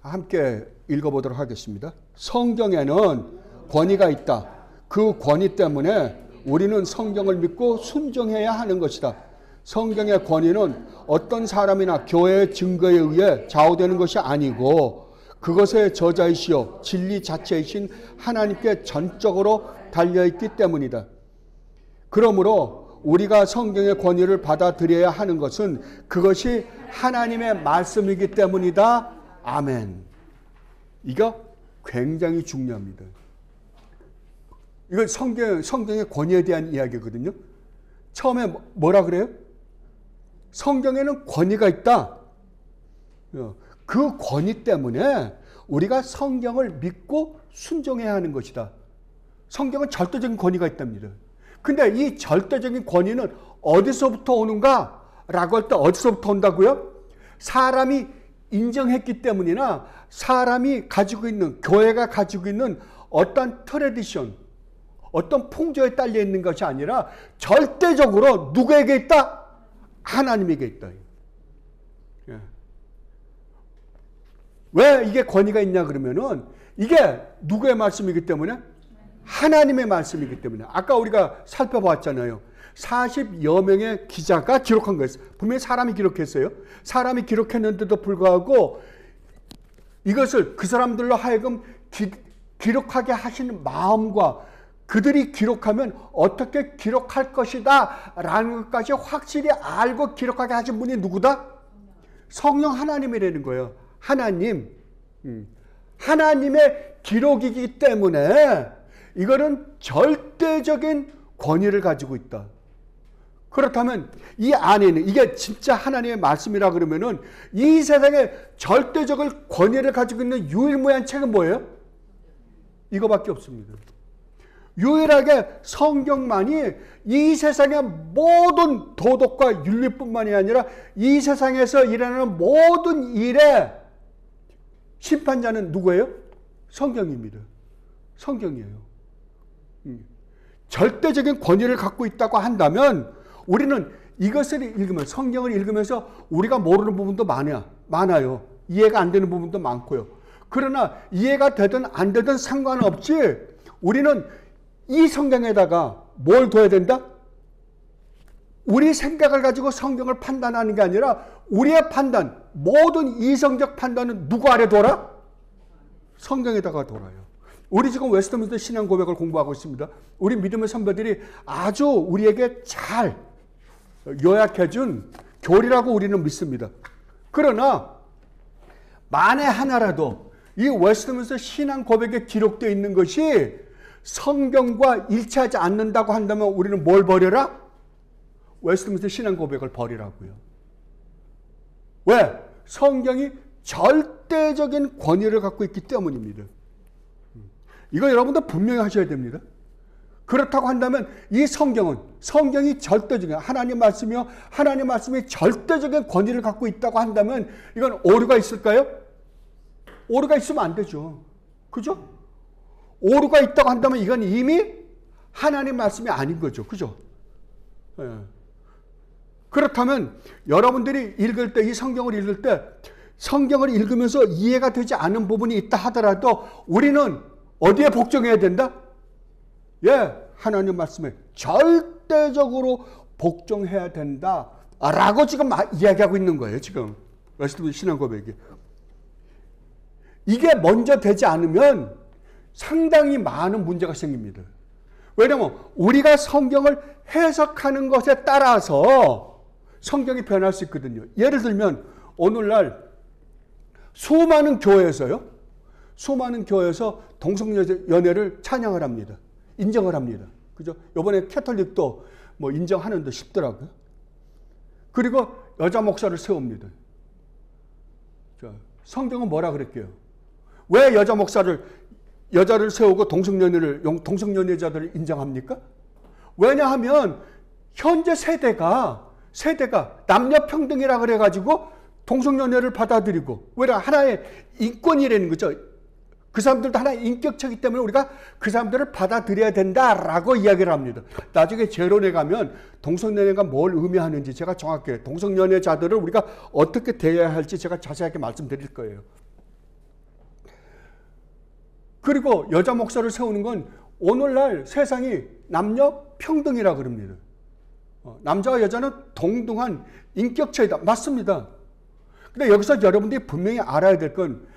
함께 읽어보도록 하겠습니다. 성경에는 권위가 있다. 그 권위 때문에 우리는 성경을 믿고 순종해야 하는 것이다. 성경의 권위는 어떤 사람이나 교회의 증거에 의해 좌우되는 것이 아니고 그것의 저자이시요 진리 자체이신 하나님께 전적으로 달려있기 때문이다. 그러므로 우리가 성경의 권위를 받아들여야 하는 것은 그것이 하나님의 말씀이기 때문이다. 아멘. 이거 굉장히 중요합니다. 이건 성경의 권위에 대한 이야기거든요. 처음에 뭐라 그래요? 성경에는 권위가 있다. 그 권위 때문에 우리가 성경을 믿고 순종해야 하는 것이다. 성경은 절대적인 권위가 있답니다. 근데 이 절대적인 권위는 어디서부터 오는가? 라고 할 때 어디서부터 온다고요? 사람이 인정했기 때문이나 사람이 가지고 있는, 교회가 가지고 있는 어떤 트래디션, 어떤 풍조에 딸려 있는 것이 아니라 절대적으로 누구에게 있다? 하나님에게 있다. 예. 왜 이게 권위가 있냐 그러면은 이게 누구의 말씀이기 때문에? 하나님의 말씀이기 때문에. 아까 우리가 살펴봤잖아요. 40여 명의 기자가 기록한 거였어요. 분명히 사람이 기록했어요. 사람이 기록했는데도 불구하고 이것을 그 사람들로 하여금 기록하게 하시는 마음과 그들이 기록하면 어떻게 기록할 것이다 라는 것까지 확실히 알고 기록하게 하신 분이 누구다? 성령 하나님이라는 거예요. 하나님. 하나님의 기록이기 때문에 이거는 절대적인 권위를 가지고 있다. 그렇다면 이 안에는 이게 진짜 하나님의 말씀이라 그러면은 이 세상에 절대적인 권위를 가지고 있는 유일무이한 책은 뭐예요? 이거밖에 없습니다. 유일하게 성경만이 이 세상의 모든 도덕과 윤리뿐만이 아니라 이 세상에서 일어나는 모든 일의 심판자는 누구예요? 성경입니다. 성경이에요. 절대적인 권위를 갖고 있다고 한다면 우리는 이것을 읽으면, 성경을 읽으면서 우리가 모르는 부분도 많아요. 이해가 안 되는 부분도 많고요. 그러나 이해가 되든 안 되든 상관없이 우리는 이 성경에다가 뭘 둬야 된다? 우리 생각을 가지고 성경을 판단하는 게 아니라 우리의 판단, 모든 이성적 판단은 누구 아래 돌아? 성경에다가 돌아요. 우리 지금 웨스트민스터 신앙 고백을 공부하고 있습니다. 우리 믿음의 선배들이 아주 우리에게 잘 요약해준 교리라고 우리는 믿습니다. 그러나 만에 하나라도 이 웨스트민스터 신앙 고백에 기록되어 있는 것이 성경과 일치하지 않는다고 한다면 우리는 뭘 버려라? 웨스트민스터 신앙 고백을 버리라고요. 왜? 성경이 절대적인 권위를 갖고 있기 때문입니다. 이거 여러분도 분명히 하셔야 됩니다. 그렇다고 한다면 이 성경이 절대적인 하나님 말씀이요, 하나님 말씀이 절대적인 권위를 갖고 있다고 한다면 이건 오류가 있을까요? 오류가 있으면 안 되죠. 그죠? 오류가 있다고 한다면 이건 이미 하나님 말씀이 아닌 거죠. 그죠? 예. 그렇다면 여러분들이 읽을 때, 이 성경을 읽을 때 성경을 읽으면서 이해가 되지 않은 부분이 있다 하더라도 우리는 어디에 복종해야 된다? 예, 하나님 말씀에 절대적으로 복종해야 된다 라고 지금 이야기하고 있는 거예요. 지금 웨스트민스터 신앙 고백이. 이게 먼저 되지 않으면 상당히 많은 문제가 생깁니다. 왜냐하면 우리가 성경을 해석하는 것에 따라서 성경이 변할 수 있거든요. 예를 들면 오늘날 수많은 교회에서 동성연애를 찬양을 합니다. 인정을 합니다. 그죠? 이번에 캐톨릭도 뭐 인정하는 데 쉽더라고요. 그리고 여자 목사를 세웁니다. 자, 성경은 뭐라 그랬게요? 왜 여자를 세우고 동성연애자들을 인정합니까? 왜냐하면 현재 세대가 남녀평등이라 그래가지고 동성연애를 받아들이고, 왜냐 하나의 인권이라는 거죠. 그 사람들도 하나의 인격체이기 때문에 우리가 그 사람들을 받아들여야 된다라고 이야기를 합니다. 나중에 재론에 가면 동성연애가 뭘 의미하는지 제가 정확하게 동성연애자들을 우리가 어떻게 대해야 할지 제가 자세하게 말씀드릴 거예요. 그리고 여자 목사를 세우는 건 오늘날 세상이 남녀 평등이라 그럽니다. 남자와 여자는 동등한 인격체이다. 맞습니다. 근데 여기서 여러분들이 분명히 알아야 될 건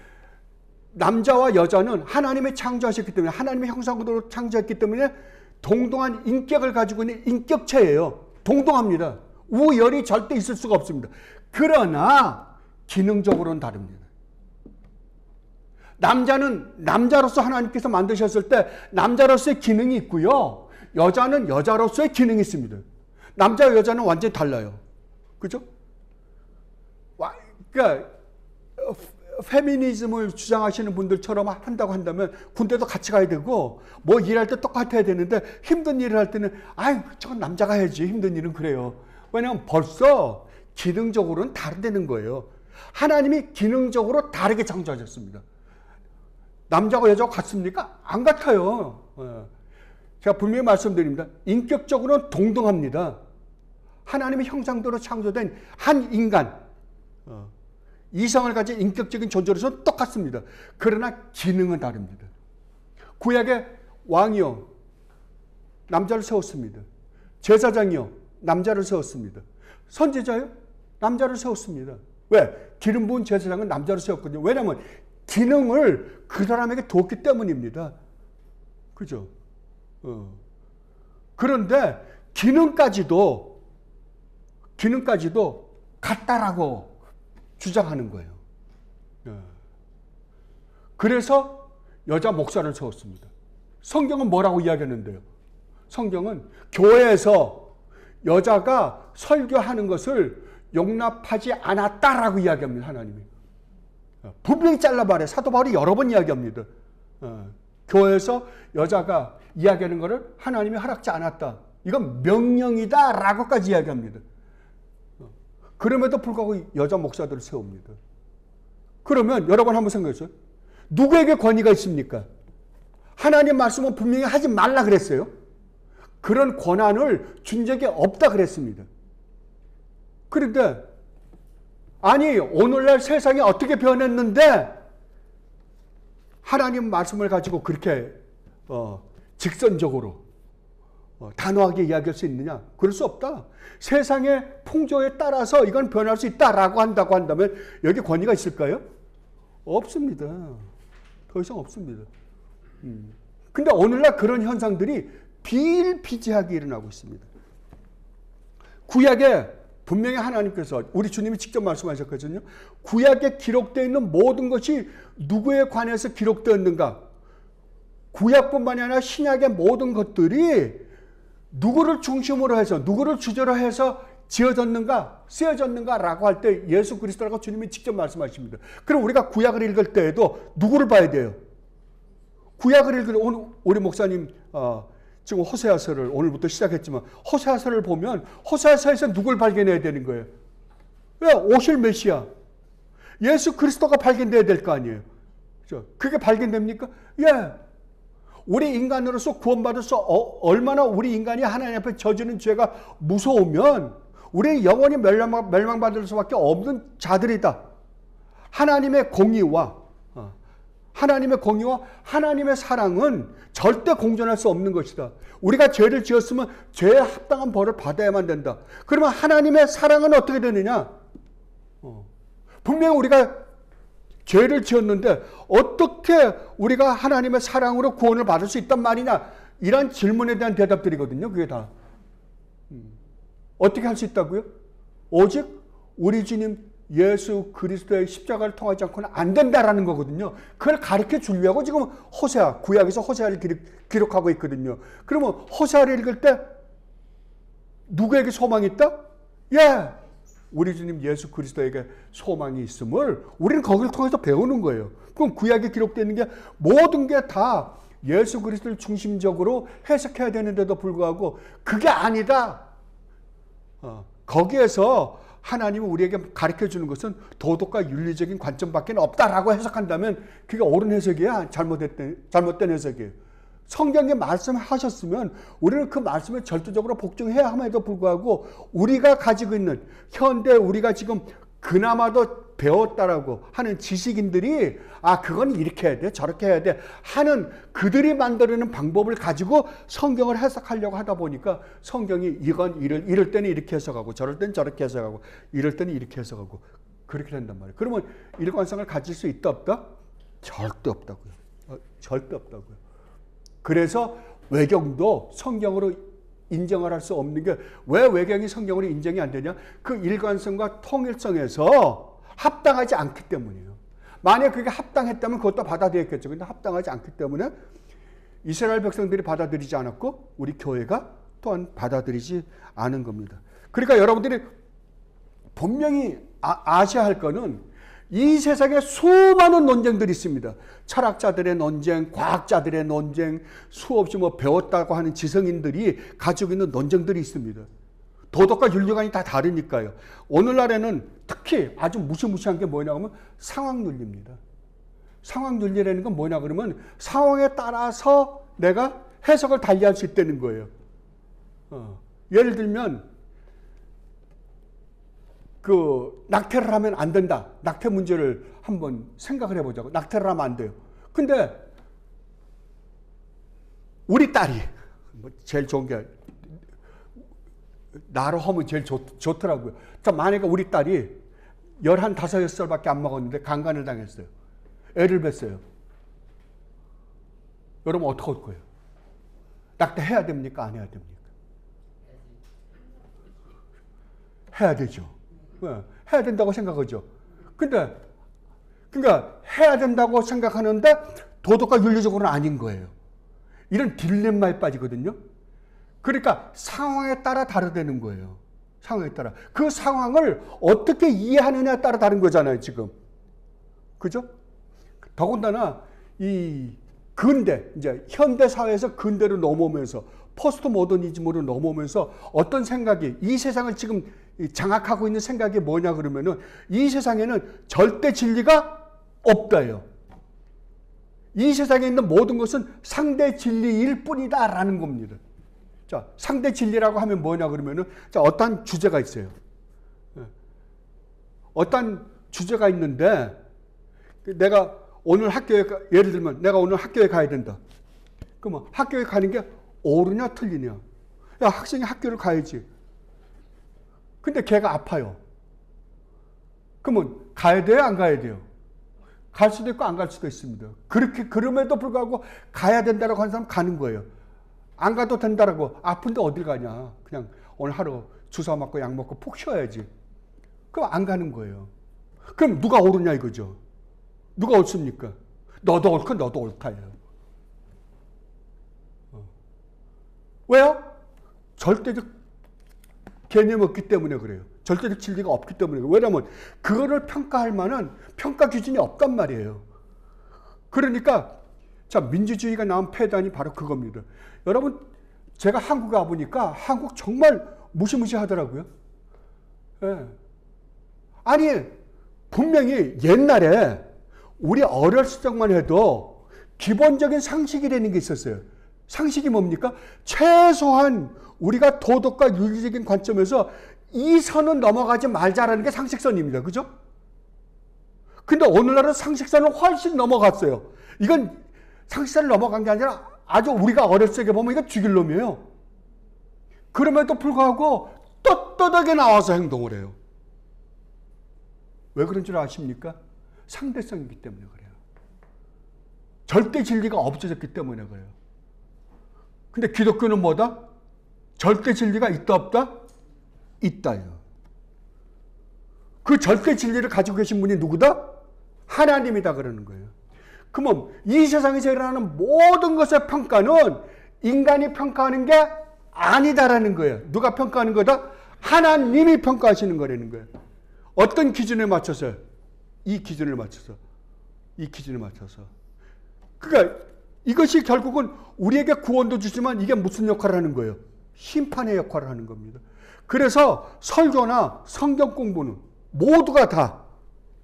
남자와 여자는 하나님이 창조하셨기 때문에, 하나님의 형상으로 창조했기 때문에 동등한 인격을 가지고 있는 인격체예요. 동등합니다. 우열이 절대 있을 수가 없습니다. 그러나 기능적으로는 다릅니다. 남자는 남자로서 하나님께서 만드셨을 때 남자로서의 기능이 있고요. 여자는 여자로서의 기능이 있습니다. 남자와 여자는 완전히 달라요. 그죠? 그러니까 페미니즘을 주장하시는 분들처럼 한다고 한다면 군대도 같이 가야 되고 뭐 일할 때 똑같아야 되는데 힘든 일을 할 때는 아유 저건 남자가 해야지, 힘든 일은 그래요. 왜냐하면 벌써 기능적으로는 다르다는 거예요. 하나님이 기능적으로 다르게 창조하셨습니다. 남자가 여자가 같습니까? 안 같아요. 제가 분명히 말씀드립니다. 인격적으로는 동등합니다. 하나님의 형상대로 창조된 한 인간, 이성을 가진 인격적인 존재로서는 똑같습니다. 그러나 기능은 다릅니다. 구약의 왕이요, 남자를 세웠습니다. 제사장이요, 남자를 세웠습니다. 선지자요, 남자를 세웠습니다. 왜? 기름 부은 제사장은 남자를 세웠거든요. 왜냐하면 기능을 그 사람에게 뒀기 때문입니다. 그죠? 그런데 기능까지도 같다라고 주장하는 거예요. 그래서 여자 목사를 세웠습니다. 성경은 뭐라고 이야기하는데요? 성경은 교회에서 여자가 설교하는 것을 용납하지 않았다라고 이야기합니다. 하나님이. 분명히 잘라 말해. 사도 바울이 여러 번 이야기합니다. 교회에서 여자가 이야기하는 것을 하나님이 허락지 않았다. 이건 명령이다라고까지 이야기합니다. 그럼에도 불구하고 여자 목사들을 세웁니다. 그러면 여러분 한번 생각해보세요. 누구에게 권위가 있습니까? 하나님 말씀은 분명히 하지 말라 그랬어요. 그런 권한을 준 적이 없다 그랬습니다. 그런데 아니 오늘날 세상이 어떻게 변했는데 하나님 말씀을 가지고 그렇게 직선적으로 단호하게 이야기할 수 있느냐? 그럴 수 없다. 세상의 풍조에 따라서 이건 변할 수 있다라고 한다고 한다면 여기 권위가 있을까요? 없습니다. 더 이상 없습니다. 근데 오늘날 그런 현상들이 비일비재하게 일어나고 있습니다. 구약에 분명히 하나님께서 우리 주님이 직접 말씀하셨거든요. 구약에 기록되어 있는 모든 것이 누구에 관해서 기록되었는가? 구약뿐만이 아니라 신약의 모든 것들이 누구를 중심으로 해서 누구를 주제로 해서 지어졌는가 쓰여졌는가라고 할 때 예수 그리스도라고 주님이 직접 말씀하십니다. 그럼 우리가 구약을 읽을 때에도 누구를 봐야 돼요? 구약을 읽을 오늘 우리 목사님 지금 호세아서를 오늘부터 시작했지만 호세아서를 보면 호세아서에서 누굴 발견해야 되는 거예요? 왜? 오실 메시아 예수 그리스도가 발견돼야 될 거 아니에요. 그게 발견됩니까? 예. 우리 인간으로서 구원받아서 얼마나 우리 인간이 하나님 앞에 저지른 죄가 무서우면 우리 영원히 멸망받을 수밖에 없는 자들이다. 하나님의 공의와 하나님의 사랑은 절대 공존할 수 없는 것이다. 우리가 죄를 지었으면 죄에 합당한 벌을 받아야만 된다. 그러면 하나님의 사랑은 어떻게 되느냐? 분명히 우리가 죄를 지었는데 어떻게 우리가 하나님의 사랑으로 구원을 받을 수 있단 말이냐? 이런 질문에 대한 대답들이거든요. 그게 다. 어떻게 할 수 있다고요? 오직 우리 주님 예수 그리스도의 십자가를 통하지 않고는 안 된다라는 거거든요. 그걸 가르쳐 주려고 지금 호세아, 구약에서 호세아를 기록하고 있거든요. 그러면 호세아를 읽을 때 누구에게 소망이 있다? 예! 우리 주님 예수 그리스도에게 소망이 있음을 우리는 거기를 통해서 배우는 거예요. 그럼 구약에 기록되어 있는 게 모든 게 다 예수 그리스도를 중심적으로 해석해야 되는데도 불구하고 그게 아니다. 거기에서 하나님은 우리에게 가르쳐주는 것은 도덕과 윤리적인 관점밖에 없다라고 해석한다면 그게 옳은 해석이야? 잘못된 해석이에요. 성경에 말씀하셨으면 우리는 그 말씀에 절대적으로 복종해야 함에도 불구하고 우리가 가지고 있는 현대 우리가 지금 그나마도 배웠다라고 하는 지식인들이 그건 이렇게 해야 돼 저렇게 해야 돼 하는 그들이 만들어내는 방법을 가지고 성경을 해석하려고 하다 보니까 성경이 이럴 때는 이렇게 해석하고 저럴 때는 저렇게 해석하고 이럴 때는 이렇게 해석하고 그렇게 된단 말이에요. 그러면 일관성을 가질 수 있다 없다? 절대 없다고요. 절대 없다고요. 그래서 외경도 성경으로 인정을 할 수 없는 게 왜 외경이 성경으로 인정이 안 되냐? 그 일관성과 통일성에서 합당하지 않기 때문이에요. 만약 그게 합당했다면 그것도 받아들였겠죠. 근데 합당하지 않기 때문에 이스라엘 백성들이 받아들이지 않았고 우리 교회가 또한 받아들이지 않은 겁니다. 그러니까 여러분들이 분명히 아셔야 할 거는 이 세상에 수많은 논쟁들이 있습니다. 철학자들의 논쟁, 과학자들의 논쟁, 수없이 배웠다고 하는 지성인들이 가지고 있는 논쟁들이 있습니다. 도덕과 윤리관이 다 다르니까요. 오늘날에는 특히 아주 무시무시한 게 뭐냐 하면 상황윤리입니다. 상황윤리라는 건 뭐냐 그러면 상황에 따라서 내가 해석을 달리할 수 있다는 거예요. 예를 들면 낙태를 하면 안 된다. 낙태 문제를 한번 생각을 해보자고. 낙태를 하면 안 돼요. 근데 우리 딸이 제일 좋은 게 나로 하면 제일 좋더라고요. 자, 만약에 우리 딸이 11, 5살밖에 안 먹었는데 강간을 당했어요. 애를 뱄어요. 여러분 어떻게 할 거예요? 낙태해야 됩니까? 안 해야 됩니까? 해야 되죠. 해야 된다고 생각하죠. 근데 그러니까 해야 된다고 생각하는데 도덕과 윤리적으로는 아닌 거예요. 이런 딜레마에 빠지거든요. 그러니까 상황에 따라 다르다는 거예요. 상황에 따라. 그 상황을 어떻게 이해하느냐에 따라 다른 거잖아요, 지금. 그죠? 더군다나 이 근대, 이제 현대 사회에서 근대로 넘어오면서 포스트 모더니즘으로 넘어오면서 어떤 생각이 이 세상을 지금 장악하고 있는 생각이 뭐냐 그러면은 이 세상에는 절대 진리가 없다요. 이 세상에 있는 모든 것은 상대 진리일 뿐이다라는 겁니다. 자, 상대 진리라고 하면 뭐냐 그러면은 자, 어떤 주제가 있어요. 어떤 주제가 있는데 내가 오늘 학교에 예를 들면 내가 오늘 학교에 가야 된다. 그러면 학교에 가는 게 옳으냐 틀리냐. 야, 학생이 학교를 가야지. 근데 걔가 아파요. 그러면 가야 돼요? 안 가야 돼요? 갈 수도 있고 안 갈 수도 있습니다. 그럼에도 불구하고 가야 된다라고 하는 사람 가는 거예요. 안 가도 된다라고. 아픈데 어딜 가냐. 그냥 오늘 하루 주사 맞고 약 먹고 푹 쉬어야지. 그럼 안 가는 거예요. 그럼 누가 옳으냐 이거죠. 누가 옳습니까? 너도 옳고 너도 옳다예요. 왜요? 절대적 개념이 없기 때문에 그래요. 절대적 진리가 없기 때문에 그래요. 왜냐하면 그거를 평가할 만한 평가 기준이 없단 말이에요. 그러니까 자, 민주주의가 나온 폐단이 바로 그겁니다. 여러분, 제가 한국에 와보니까 한국 정말 무시무시하더라고요. 예. 아니, 분명히 옛날에 우리 어렸을 적만 해도 기본적인 상식이라는 게 있었어요. 상식이 뭡니까? 최소한 우리가 도덕과 윤리적인 관점에서 이 선은 넘어가지 말자라는 게 상식선입니다. 그죠? 근데 오늘날은 상식선을 훨씬 넘어갔어요. 이건 상식선을 넘어간 게 아니라 아주 우리가 어렸을 때 보면 이거 죽일 놈이에요. 그럼에도 불구하고 떳떳하게 나와서 행동을 해요. 왜 그런 줄 아십니까? 상대성이기 때문에 그래요. 절대 진리가 없어졌기 때문에 그래요. 근데 기독교는 뭐다? 절대 진리가 있다 없다? 있다요. 그 절대 진리를 가지고 계신 분이 누구다? 하나님이다 그러는 거예요. 그러면 이 세상에서 일어나는 모든 것의 평가는 인간이 평가하는 게 아니다라는 거예요. 누가 평가하는 거다? 하나님이 평가하시는 거라는 거예요. 어떤 기준에 맞춰서? 이 기준을 맞춰서. 이 기준에 맞춰서. 그러니까 이것이 결국은 우리에게 구원도 주지만 이게 무슨 역할을 하는 거예요? 심판의 역할을 하는 겁니다. 그래서 설교나 성경 공부는 모두가 다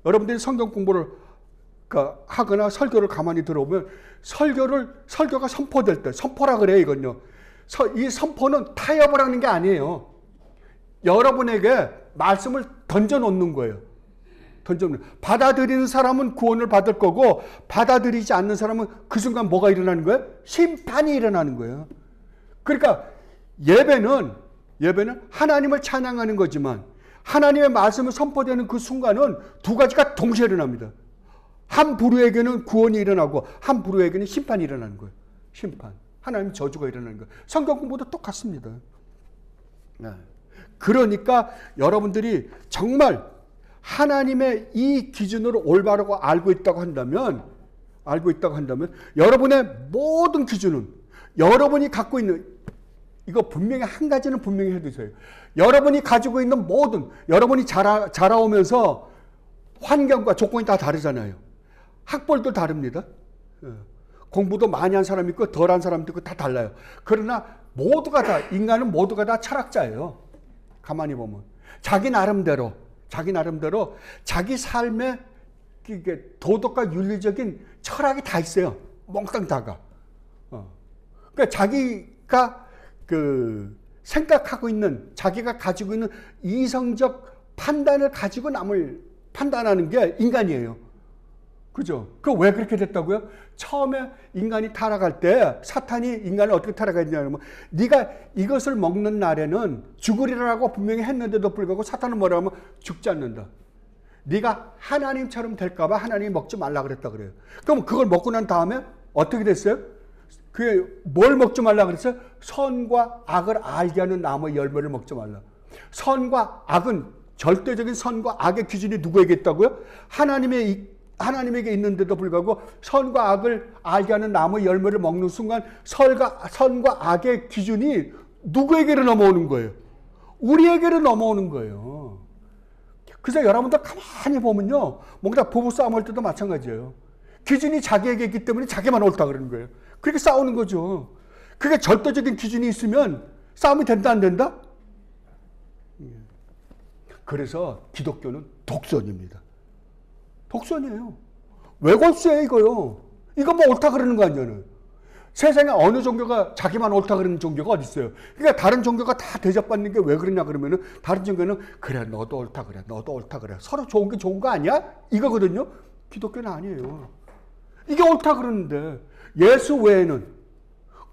여러분들이 성경 공부를 하거나 설교를 가만히 들어보면 설교가 선포될 때 선포라 그래요. 이건요. 이 선포는 타협을 하는 게 아니에요. 여러분에게 말씀을 던져놓는 거예요. 받아들이는 사람은 구원을 받을 거고 받아들이지 않는 사람은 그 순간 뭐가 일어나는 거예요? 심판이 일어나는 거예요. 그러니까 예배는 하나님을 찬양하는 거지만 하나님의 말씀을 선포되는 그 순간은 두 가지가 동시에 일어납니다. 한 부류에게는 구원이 일어나고 한 부류에게는 심판이 일어나는 거예요. 심판. 하나님의 저주가 일어나는 거예요. 성경 공부도 똑같습니다. 네. 그러니까 여러분들이 정말 하나님의 이 기준으로 올바르고 알고 있다고 한다면 여러분의 모든 기준은 여러분이 갖고 있는 이거 분명히 한 가지는 분명히 해두세요. 여러분이 가지고 있는 모든 여러분이 자라오면서 환경과 조건이 다 다르잖아요. 학벌도 다릅니다. 공부도 많이 한 사람이 있고 덜 한 사람도 있고 다 달라요. 그러나 인간은 모두가 다 철학자예요. 가만히 보면 자기 나름대로 자기 삶의 도덕과 윤리적인 철학이 다 있어요. 몽땅 다가. 그러니까 자기가 생각하고 있는 자기가 가지고 있는 이성적 판단을 가지고 남을 판단하는 게 인간이에요. 그죠? 왜 그렇게 됐다고요? 처음에 인간이 타락할 때 사탄이 인간을 어떻게 타락했냐면 네가 이것을 먹는 날에는 죽으리라고 분명히 했는데도 불구하고 사탄은 뭐라고 하면 죽지 않는다. 네가 하나님처럼 될까 봐 하나님이 먹지 말라 그랬다 그래요. 그럼 그걸 먹고 난 다음에 어떻게 됐어요? 그게 뭘 먹지 말라 그랬어요? 선과 악을 알게 하는 나무의 열매를 먹지 말라. 선과 악은 절대적인 선과 악의 기준이 누구에게 있다고요? 하나님에게 있는데도 불구하고 선과 악을 알게 하는 나무의 열매를 먹는 순간 선과 악의 기준이 누구에게로 넘어오는 거예요? 우리에게로 넘어오는 거예요. 그래서 여러분들 가만히 보면요. 뭔가 부부싸움 할 때도 마찬가지예요. 기준이 자기에게 있기 때문에 자기만 옳다 그러는 거예요. 그렇게 싸우는 거죠. 그게 절대적인 기준이 있으면 싸움이 된다 안 된다? 그래서 기독교는 독선입니다. 독선이에요. 왜 골수예요 이거요? 이거 뭐 옳다 그러는 거 아니잖아요. 세상에 어느 종교가 자기만 옳다 그러는 종교가 어디 있어요? 그러니까 다른 종교가 다 대접받는 게 왜 그러냐 그러면은 다른 종교는 그래 너도 옳다 그래 너도 옳다 그래 서로 좋은 게 좋은 거 아니야? 이거거든요. 기독교는 아니에요. 이게 옳다 그러는데 예수 외에는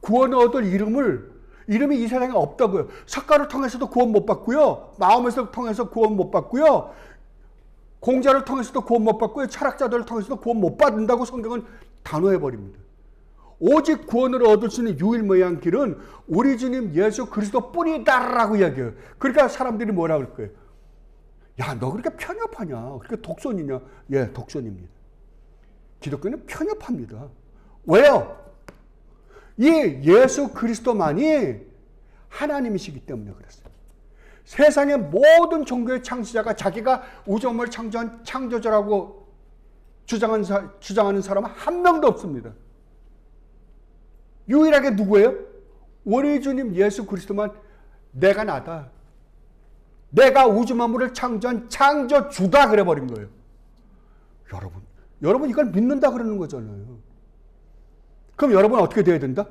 구원을 얻을 이름을 이름이 이 세상에 없다고요. 석가를 통해서도 구원 못 받고요. 마음에서 통해서 구원 못 받고요. 공자를 통해서도 구원 못 받고요. 철학자들을 통해서도 구원 못 받는다고 성경은 단호해버립니다. 오직 구원을 얻을 수 있는 유일무이한 길은 우리 주님 예수 그리스도 뿐이다라고 이야기해요. 그러니까 사람들이 뭐라 그럴 거예요? 야, 너 그렇게 편협하냐? 그렇게 독선이냐? 예, 독선입니다. 기독교는 편협합니다. 왜요? 이 예수 그리스도만이 하나님이시기 때문에 그랬어요. 세상의 모든 종교의 창시자가 자기가 우주만물을 창조한 창조자라고 주장하는 사람은 한 명도 없습니다. 유일하게 누구예요? 우리 주님 예수 그리스도만 내가 나다. 내가 우주만물을 창조한 창조주다 그래버린 거예요. 여러분 이걸 믿는다 그러는 거잖아요. 그럼 여러분은 어떻게 돼야 된다?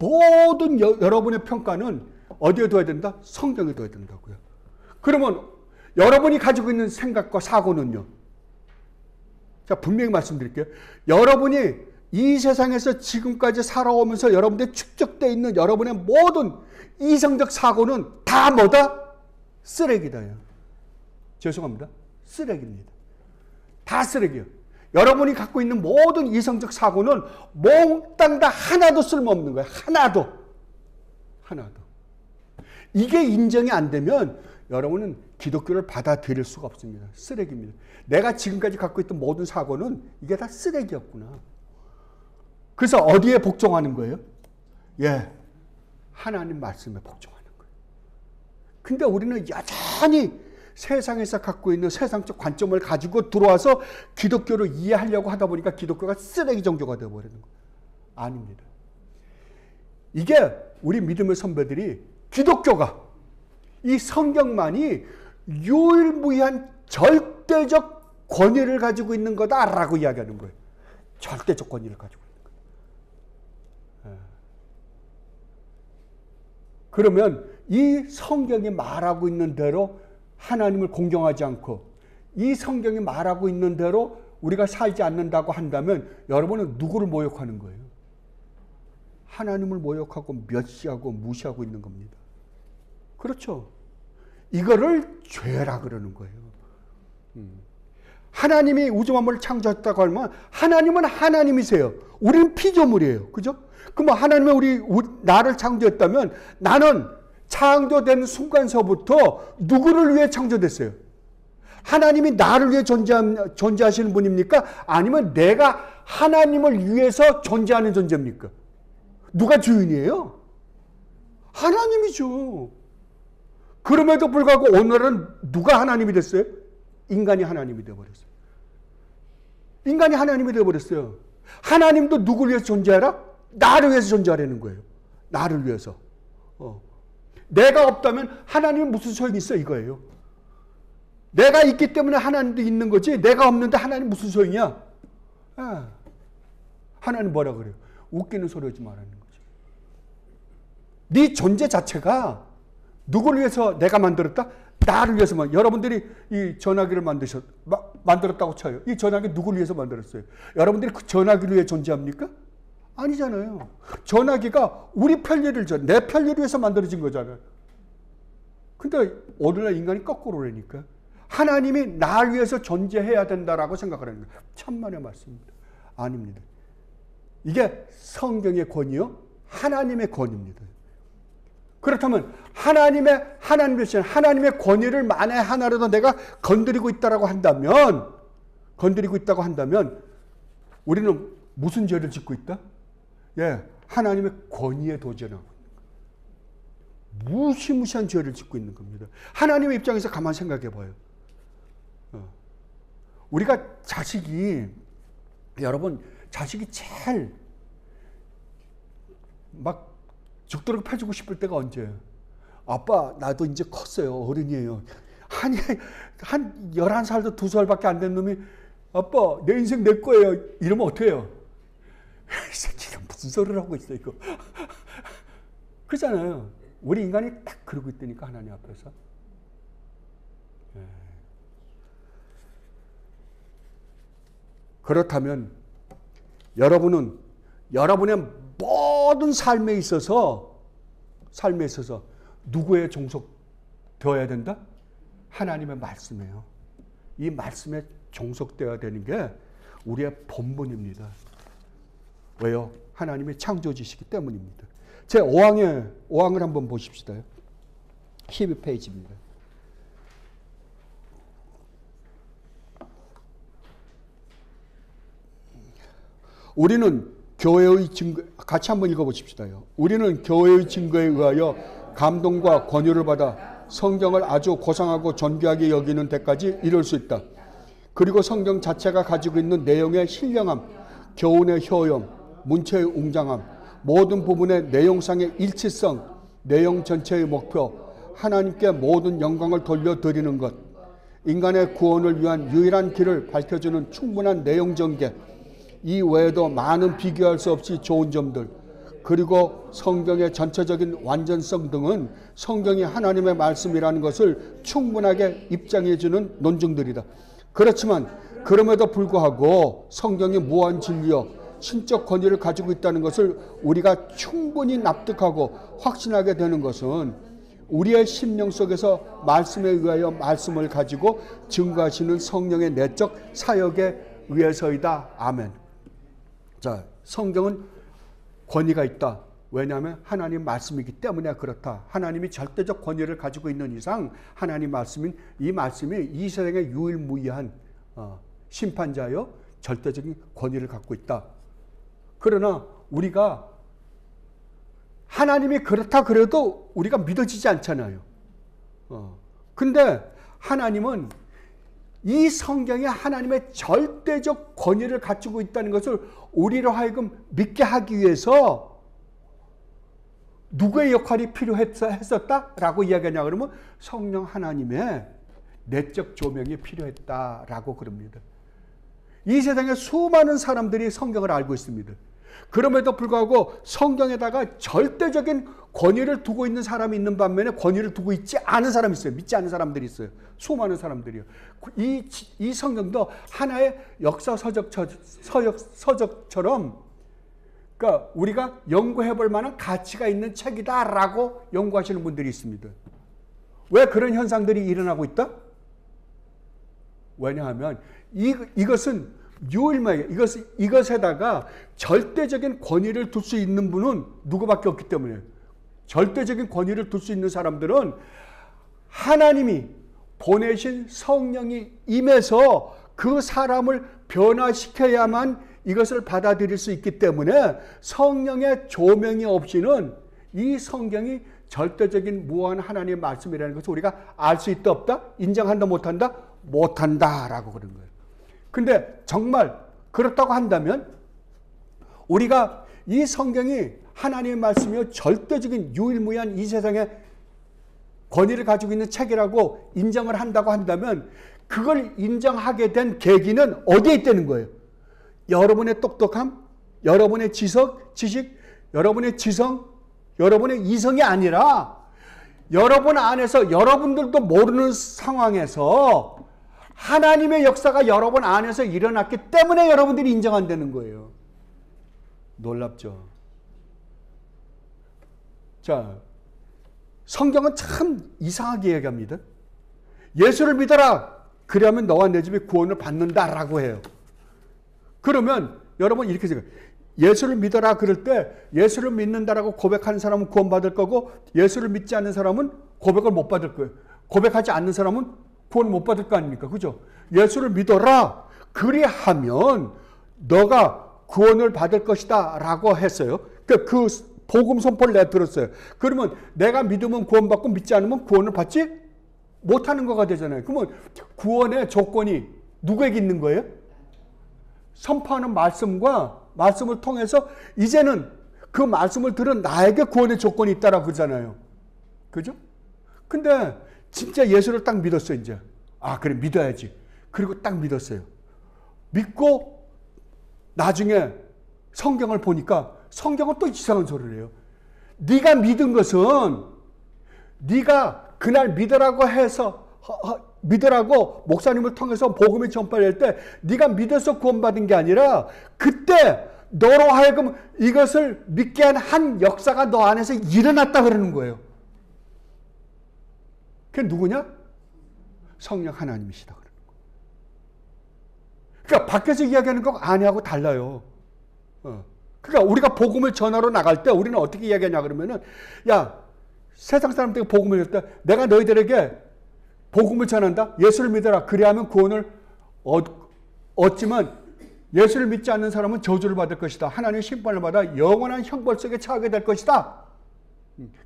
모든 여러분의 평가는 어디에 둬야 된다? 성경에 둬야 된다고요. 그러면 여러분이 가지고 있는 생각과 사고는요. 자, 분명히 말씀드릴게요. 여러분이 이 세상에서 지금까지 살아오면서 여러분들의 축적되어 있는 여러분의 모든 이성적 사고는 다 뭐다? 쓰레기다요. 죄송합니다. 쓰레기입니다. 다 쓰레기예요. 여러분이 갖고 있는 모든 이성적 사고는 몽땅 다 하나도 쓸모없는 거예요. 하나도. 이게 인정이 안 되면 여러분은 기독교를 받아들일 수가 없습니다. 쓰레기입니다. 내가 지금까지 갖고 있던 모든 사고는 이게 다 쓰레기였구나. 그래서 어디에 복종하는 거예요? 예, 하나님 말씀에 복종하는 거예요. 근데 우리는 여전히 세상에서 갖고 있는 세상적 관점을 가지고 들어와서 기독교를 이해하려고 하다 보니까 기독교가 쓰레기 종교가 되어버리는 거예요. 아닙니다. 이게 우리 믿음의 선배들이 기독교가 이 성경만이 유일무이한 절대적 권위를 가지고 있는 거다라고 이야기하는 거예요. 절대적 권위를 가지고 있는 거예요. 그러면 이 성경이 말하고 있는 대로 하나님을 공경하지 않고 이 성경이 말하고 있는 대로 우리가 살지 않는다고 한다면 여러분은 누구를 모욕하는 거예요? 하나님을 모욕하고 멸시하고 무시하고 있는 겁니다. 그렇죠? 이거를 죄라 그러는 거예요. 하나님이 우주만물을 창조했다고 하면 하나님은 하나님이세요. 우리는 피조물이에요. 그죠? 그럼 하나님이 나를 창조했다면 나는 창조된 순간서부터 누구를 위해 창조됐어요? 하나님이 나를 위해 존재하시는 분입니까? 아니면 내가 하나님을 위해서 존재하는 존재입니까? 누가 주인이에요? 하나님이죠. 그럼에도 불구하고 오늘은 누가 하나님이 됐어요? 인간이 하나님이 되어버렸어요. 인간이 하나님이 되어버렸어요. 하나님도 누구를 위해서 존재하라? 나를 위해서 존재하라는 거예요. 나를 위해서. 내가 없다면 하나님은 무슨 소용이 있어 이거예요. 내가 있기 때문에 하나님도 있는 거지 내가 없는데 하나님 무슨 소용이야? 하나님 뭐라 그래요? 웃기는 소리 하지 말라는 거죠. 네 존재 자체가 누구를 위해서 내가 만들었다? 나를 위해서만. 여러분들이 이 전화기를 만들었다고 쳐요. 이 전화기 누구를 위해서 만들었어요? 여러분들이 그 전화기를 위해 존재합니까? 아니잖아요. 전화기가 우리 편리를 내 편리를 위해서 만들어진 거잖아요. 근데 오늘날 인간이 거꾸로라니까. 하나님이 나를 위해서 존재해야 된다라고 생각하는 거예요. 천만의 말씀입니다. 아닙니다. 이게 성경의 권위요? 하나님의 권위입니다. 그렇다면 하나님 되신 하나님의 권위를 만에 하나라도 내가 건드리고 있다고 한다면 우리는 무슨 죄를 짓고 있다? 예, 하나님의 권위에 도전하고 있는 거예요. 무시무시한 죄를 짓고 있는 겁니다. 하나님의 입장에서 가만 생각해 봐요. 우리가 여러분 자식이 제일 막 죽도록 패주고 싶을 때가 언제예요? 아빠 나도 이제 컸어요. 어른이에요. 한 11살도 2살밖에 안 된 놈이 아빠 내 인생 내 거예요. 이러면 어떻게 해요? 이 새끼가 무슨 소리를 하고 있어 이거. 그렇잖아요. 우리 인간이 딱 그러고 있다니까 하나님 앞에서. 그렇다면 여러분은 여러분의 모든 삶에 있어서 삶에 있어서 누구의 종속되어야 된다? 하나님의 말씀이에요. 이 말씀에 종속되어야 되는 게 우리의 본분입니다. 왜요? 하나님의 창조주시기 때문입니다. 제 5항을 한번 보십시다. 12페이지입니다. 우리는 교회의 증거, 같이 한번 읽어보십시다요. 우리는 교회의 증거에 의하여 감동과 권유를 받아 성경을 아주 고상하고 존귀하게 여기는 데까지 이룰 수 있다. 그리고 성경 자체가 가지고 있는 내용의 신령함, 교훈의 효용, 문체의 웅장함, 모든 부분의 내용상의 일치성, 내용 전체의 목표, 하나님께 모든 영광을 돌려드리는 것, 인간의 구원을 위한 유일한 길을 밝혀주는 충분한 내용 전개, 이 외에도 많은 비교할 수 없이 좋은 점들, 그리고 성경의 전체적인 완전성 등은 성경이 하나님의 말씀이라는 것을 충분하게 입장해주는 논증들이다. 그렇지만 그럼에도 불구하고 성경이 무한 진리요 신적 권위를 가지고 있다는 것을 우리가 충분히 납득하고 확신하게 되는 것은 우리의 심령 속에서 말씀에 의하여 말씀을 가지고 증거하시는 성령의 내적 사역에 의해서이다. 아멘. 자, 성경은 권위가 있다. 왜냐하면 하나님 말씀이기 때문에 그렇다. 하나님이 절대적 권위를 가지고 있는 이상 하나님 말씀인 이 말씀이 이 세상의 유일무이한 심판자여 절대적인 권위를 갖고 있다. 그러나 우리가 하나님이 그렇다 그래도 우리가 믿어지지 않잖아요. 근데 하나님은 이 성경에 하나님의 절대적 권위를 가지고 있다는 것을 우리로 하여금 믿게 하기 위해서 누구의 역할이 필요했었다라고 이야기하냐 그러면 성령 하나님의 내적 조명이 필요했다라고 그럽니다. 이 세상에 수많은 사람들이 성경을 알고 있습니다. 그럼에도 불구하고 성경에다가 절대적인 권위를 두고 있는 사람이 있는 반면에 권위를 두고 있지 않은 사람이 있어요. 믿지 않는 사람들이 있어요. 수많은 사람들이요. 이 성경도 하나의 역사 서적처럼 그러니까 우리가 연구해 볼 만한 가치가 있는 책이다라고 연구하시는 분들이 있습니다. 왜 그런 현상들이 일어나고 있다? 왜냐하면 이것은 유일무이하게 이것에다가 절대적인 권위를 둘 수 있는 분은 누구밖에 없기 때문에 절대적인 권위를 둘 수 있는 사람들은 하나님이 보내신 성령이 임해서 그 사람을 변화시켜야만 이것을 받아들일 수 있기 때문에 성령의 조명이 없이는 이 성경이 절대적인 무한 하나님의 말씀이라는 것을 우리가 알 수 있다 없다? 인정한다 못한다? 못한다라고 그런 거예요. 근데 정말 그렇다고 한다면 우리가 이 성경이 하나님의 말씀이요 절대적인 유일무이한 이 세상에 권위를 가지고 있는 책이라고 인정을 한다고 한다면 그걸 인정하게 된 계기는 어디에 있다는 거예요? 여러분의 똑똑함, 여러분의 지식, 여러분의 지성, 여러분의 이성이 아니라 여러분 안에서 여러분들도 모르는 상황에서 하나님의 역사가 여러분 안에서 일어났기 때문에 여러분들이 인정한다는 거예요. 놀랍죠? 자, 성경은 참 이상하게 얘기합니다. 예수를 믿어라. 그러면 너와 내 집이 구원을 받는다라고 해요. 그러면 여러분 이렇게 생각해요. 예수를 믿어라 그럴 때 예수를 믿는다라고 고백하는 사람은 구원받을 거고 예수를 믿지 않는 사람은 고백을 못 받을 거예요. 고백하지 않는 사람은 구원 못 받을 거 아닙니까? 그죠? 예수를 믿어라. 그리하면 너가 구원을 받을 것이다 라고 했어요. 그 복음 선포를 내가 들었어요. 그러면 내가 믿으면 구원받고 믿지 않으면 구원을 받지 못하는 거가 되잖아요. 그러면 구원의 조건이 누구에게 있는 거예요? 선포하는 말씀을 통해서 이제는 그 말씀을 들은 나에게 구원의 조건이 있다라고 그러잖아요. 그죠? 근데 진짜 예수를 딱 믿었어요, 이제. 아, 그래, 믿어야지. 그리고 딱 믿었어요. 믿고 나중에 성경을 보니까 성경은 또 이상한 소리를 해요. 네가 믿은 것은 네가 그날 믿으라고 해서 믿으라고 목사님을 통해서 복음을 전파할 때 네가 믿어서 구원받은 게 아니라 그때 너로 하여금 이것을 믿게 한 역사가 너 안에서 일어났다 그러는 거예요. 그게 누구냐? 성령 하나님이시다 그러는 거예요. 그러니까 밖에서 이야기하는 거 안에하고 달라요. 그러니까 우리가 복음을 전하러 나갈 때 우리는 어떻게 이야기하냐 그러면은, 야, 세상 사람들에게 복음을 전할 때 내가 너희들에게 복음을 전한다. 예수를 믿어라. 그리하면 구원을 얻지만 예수를 믿지 않는 사람은 저주를 받을 것이다. 하나님의 심판을 받아 영원한 형벌 속에 처하게 될 것이다.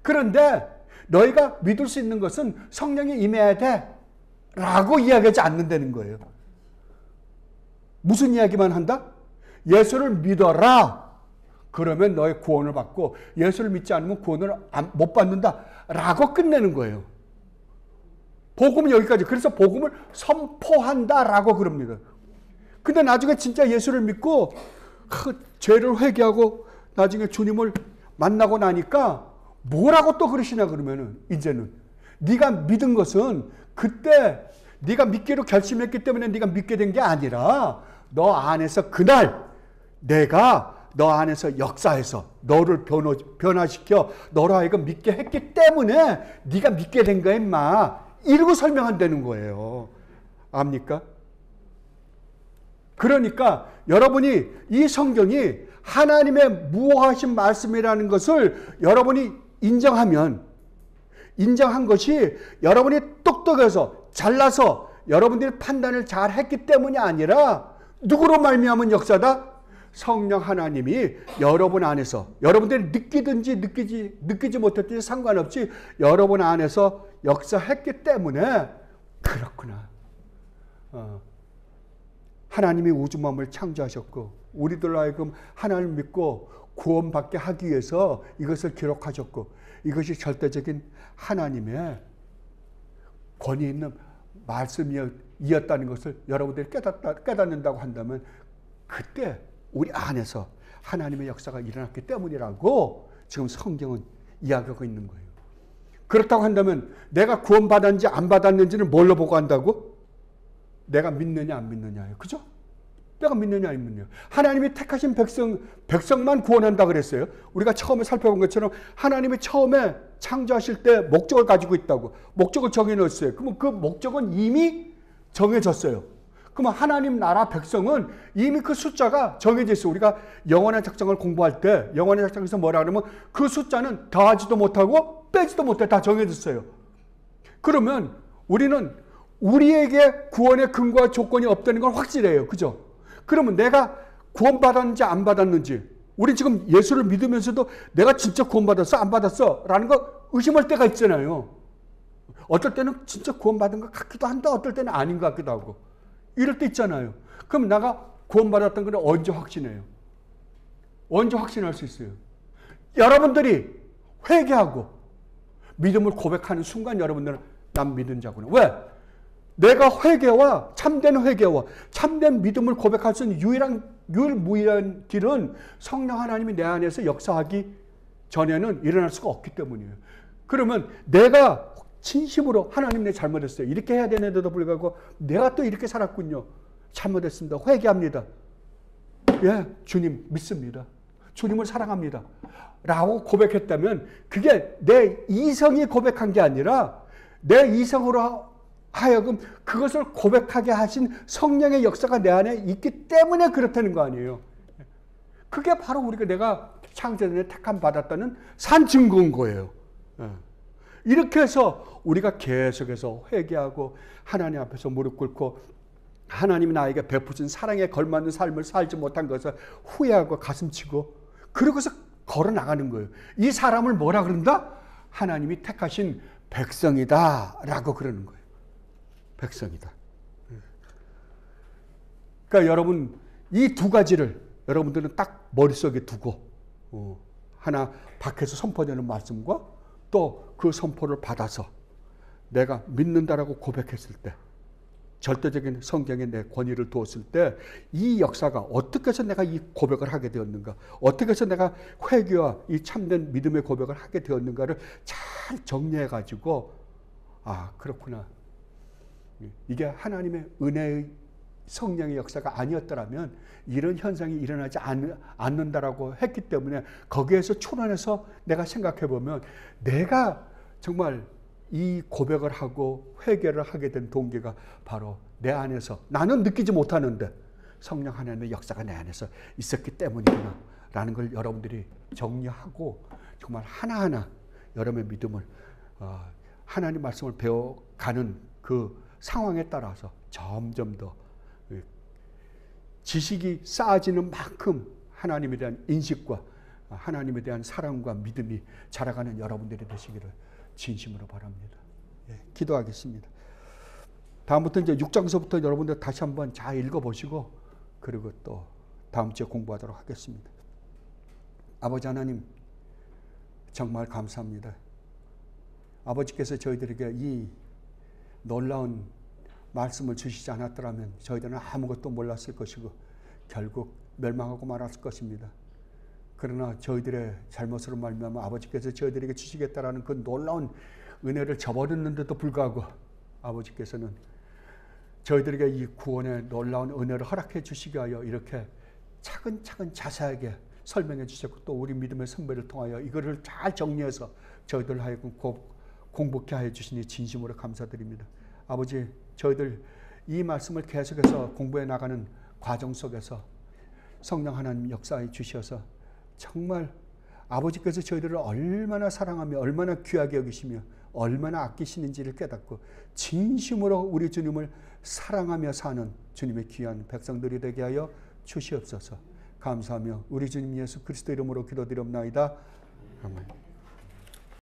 그런데 너희가 믿을 수 있는 것은 성령이 임해야 돼 라고 이야기하지 않는다는 거예요. 무슨 이야기만 한다? 예수를 믿어라. 그러면 너의 구원을 받고 예수를 믿지 않으면 구원을 못 받는다 라고 끝내는 거예요. 복음은 여기까지. 그래서 복음을 선포한다 라고 그럽니다. 근데 나중에 진짜 예수를 믿고 죄를 회개하고 나중에 주님을 만나고 나니까 뭐라고 또 그러시냐 그러면은, 이제는 네가 믿은 것은 그때 네가 믿기로 결심했기 때문에 네가 믿게 된 게 아니라 너 안에서 그날 내가 너 안에서 역사해서 너를 변화시켜 너로 하여금 믿게 했기 때문에 네가 믿게 된 거야 임마. 이러고 설명한다는 거예요. 압니까? 그러니까 여러분이 이 성경이 하나님의 무호하신 말씀이라는 것을 여러분이 인정한 것이 여러분이 똑똑해서 잘나서 여러분들이 판단을 잘 했기 때문이 아니라 누구로 말미암은 역사다? 성령 하나님이 여러분 안에서, 여러분들이 느끼든지 느끼지 못했든지 상관없이 여러분 안에서 역사했기 때문에 그렇구나. 하나님이 우주 만물을 창조하셨고 우리들로 하여금 하나님을 믿고 구원받게 하기 위해서 이것을 기록하셨고 이것이 절대적인 하나님의 권위 있는 말씀이었다는 것을 여러분들이 깨닫는다고 한다면 그때 우리 안에서 하나님의 역사가 일어났기 때문이라고 지금 성경은 이야기하고 있는 거예요. 그렇다고 한다면 내가 구원받았는지 안 받았는지는 뭘로 보고 한다고? 내가 믿느냐 안 믿느냐예요. 그죠? 내가 믿느냐 안 믿느냐. 하나님이 택하신 백성만 구원한다 그랬어요. 우리가 처음에 살펴본 것처럼 하나님이 처음에 창조하실 때 목적을 가지고 있다고. 목적을 정해놓았어요. 그러면 그 목적은 이미 정해졌어요. 그러면 하나님 나라 백성은 이미 그 숫자가 정해져 있어요. 우리가 영원한 작정을 공부할 때 영원한 작정에서 뭐라 그러면 그 숫자는 더하지도 못하고 빼지도 못해. 다 정해졌어요. 그러면 우리는 우리에게 구원의 근거와 조건이 없다는 걸 확실해요. 그죠? 그러면 내가 구원받았는지 안 받았는지, 우리 지금 예수를 믿으면서도 내가 진짜 구원받았어 안 받았어 라는 거 의심할 때가 있잖아요. 어떨 때는 진짜 구원받은 것 같기도 한데 어떨 때는 아닌 것 같기도 하고 이럴 때 있잖아요. 그럼 내가 구원받았던 걸 언제 확신해요? 언제 확신할 수 있어요? 여러분들이 회개하고 믿음을 고백하는 순간 여러분들은 난 믿은 자구나. 왜? 내가 회개와 참된 믿음을 고백할 수 있는 유일무이한 길은 성령 하나님이 내 안에서 역사하기 전에는 일어날 수가 없기 때문이에요. 그러면 내가 진심으로 하나님 내 잘못했어요. 이렇게 해야 되는데도 불구하고 내가 또 이렇게 살았군요. 잘못했습니다. 회개합니다. 예, 주님 믿습니다. 주님을 사랑합니다. 라고 고백했다면 그게 내 이성이 고백한 게 아니라 내 이성으로 하여금 그것을 고백하게 하신 성령의 역사가 내 안에 있기 때문에 그렇다는 거 아니에요. 그게 바로 내가 창조전에 택함 받았다는 산 증거인 거예요. 이렇게 해서 우리가 계속해서 회개하고 하나님 앞에서 무릎 꿇고 하나님이 나에게 베푸신 사랑에 걸맞는 삶을 살지 못한 것을 후회하고 가슴치고 그러고서 걸어 나가는 거예요. 이 사람을 뭐라 그런다? 하나님이 택하신 백성이다 라고 그러는 거예요. 백성이다. 그러니까 여러분 이 두 가지를 여러분들은 딱 머릿속에 두고 하나 밖에서 선포되는 말씀과 또 그 선포를 받아서 내가 믿는다라고 고백했을 때 절대적인 성경에 내 권위를 두었을 때 이 역사가 어떻게 해서 내가 이 고백을 하게 되었는가, 어떻게 해서 내가 회개와 이 참된 믿음의 고백을 하게 되었는가를 잘 정리해 가지고 아 그렇구나, 이게 하나님의 은혜의 성령의 역사가 아니었더라면 이런 현상이 일어나지 않는다라고 했기 때문에 거기에서 초론해서 내가 생각해 보면 내가 정말 이 고백을 하고 회개를 하게 된 동기가 바로 내 안에서 나는 느끼지 못하는데 성령 하나님의 역사가 내 안에서 있었기 때문이구나 라는 걸 여러분들이 정리하고 정말 하나하나 여러분의 믿음을 하나님 말씀을 배워가는 그 상황에 따라서 점점 더 지식이 쌓아지는 만큼 하나님에 대한 인식과 하나님에 대한 사랑과 믿음이 자라가는 여러분들이 되시기를 진심으로 바랍니다. 예, 기도하겠습니다. 다음부터 이제 6장서부터 여러분들 다시 한번 잘 읽어보시고 그리고 또 다음 주에 공부하도록 하겠습니다. 아버지 하나님 정말 감사합니다. 아버지께서 저희들에게 이 놀라운 말씀을 주시지 않았더라면 저희들은 아무것도 몰랐을 것이고 결국 멸망하고 말았을 것입니다. 그러나 저희들의 잘못으로 말미암아 아버지께서 저희들에게 주시겠다라는 그 놀라운 은혜를 저버렸는데도 불구하고 아버지께서는 저희들에게 이 구원의 놀라운 은혜를 허락해 주시게 하여 이렇게 차근차근 자세하게 설명해 주셨고 또 우리 믿음의 선배를 통하여 이거를 잘 정리해서 저희들 하여금 공부케 하여 주시니 진심으로 감사드립니다. 아버지 저희들 이 말씀을 계속해서 공부해 나가는 과정 속에서 성령 하나님 역사해 주셔서 정말 아버지께서 저희들을 얼마나 사랑하며 얼마나 귀하게 여기시며 얼마나 아끼시는지를 깨닫고 진심으로 우리 주님을 사랑하며 사는 주님의 귀한 백성들이 되게 하여 주시옵소서. 감사하며 우리 주님 예수 그리스도 이름으로 기도드립나이다. 아멘.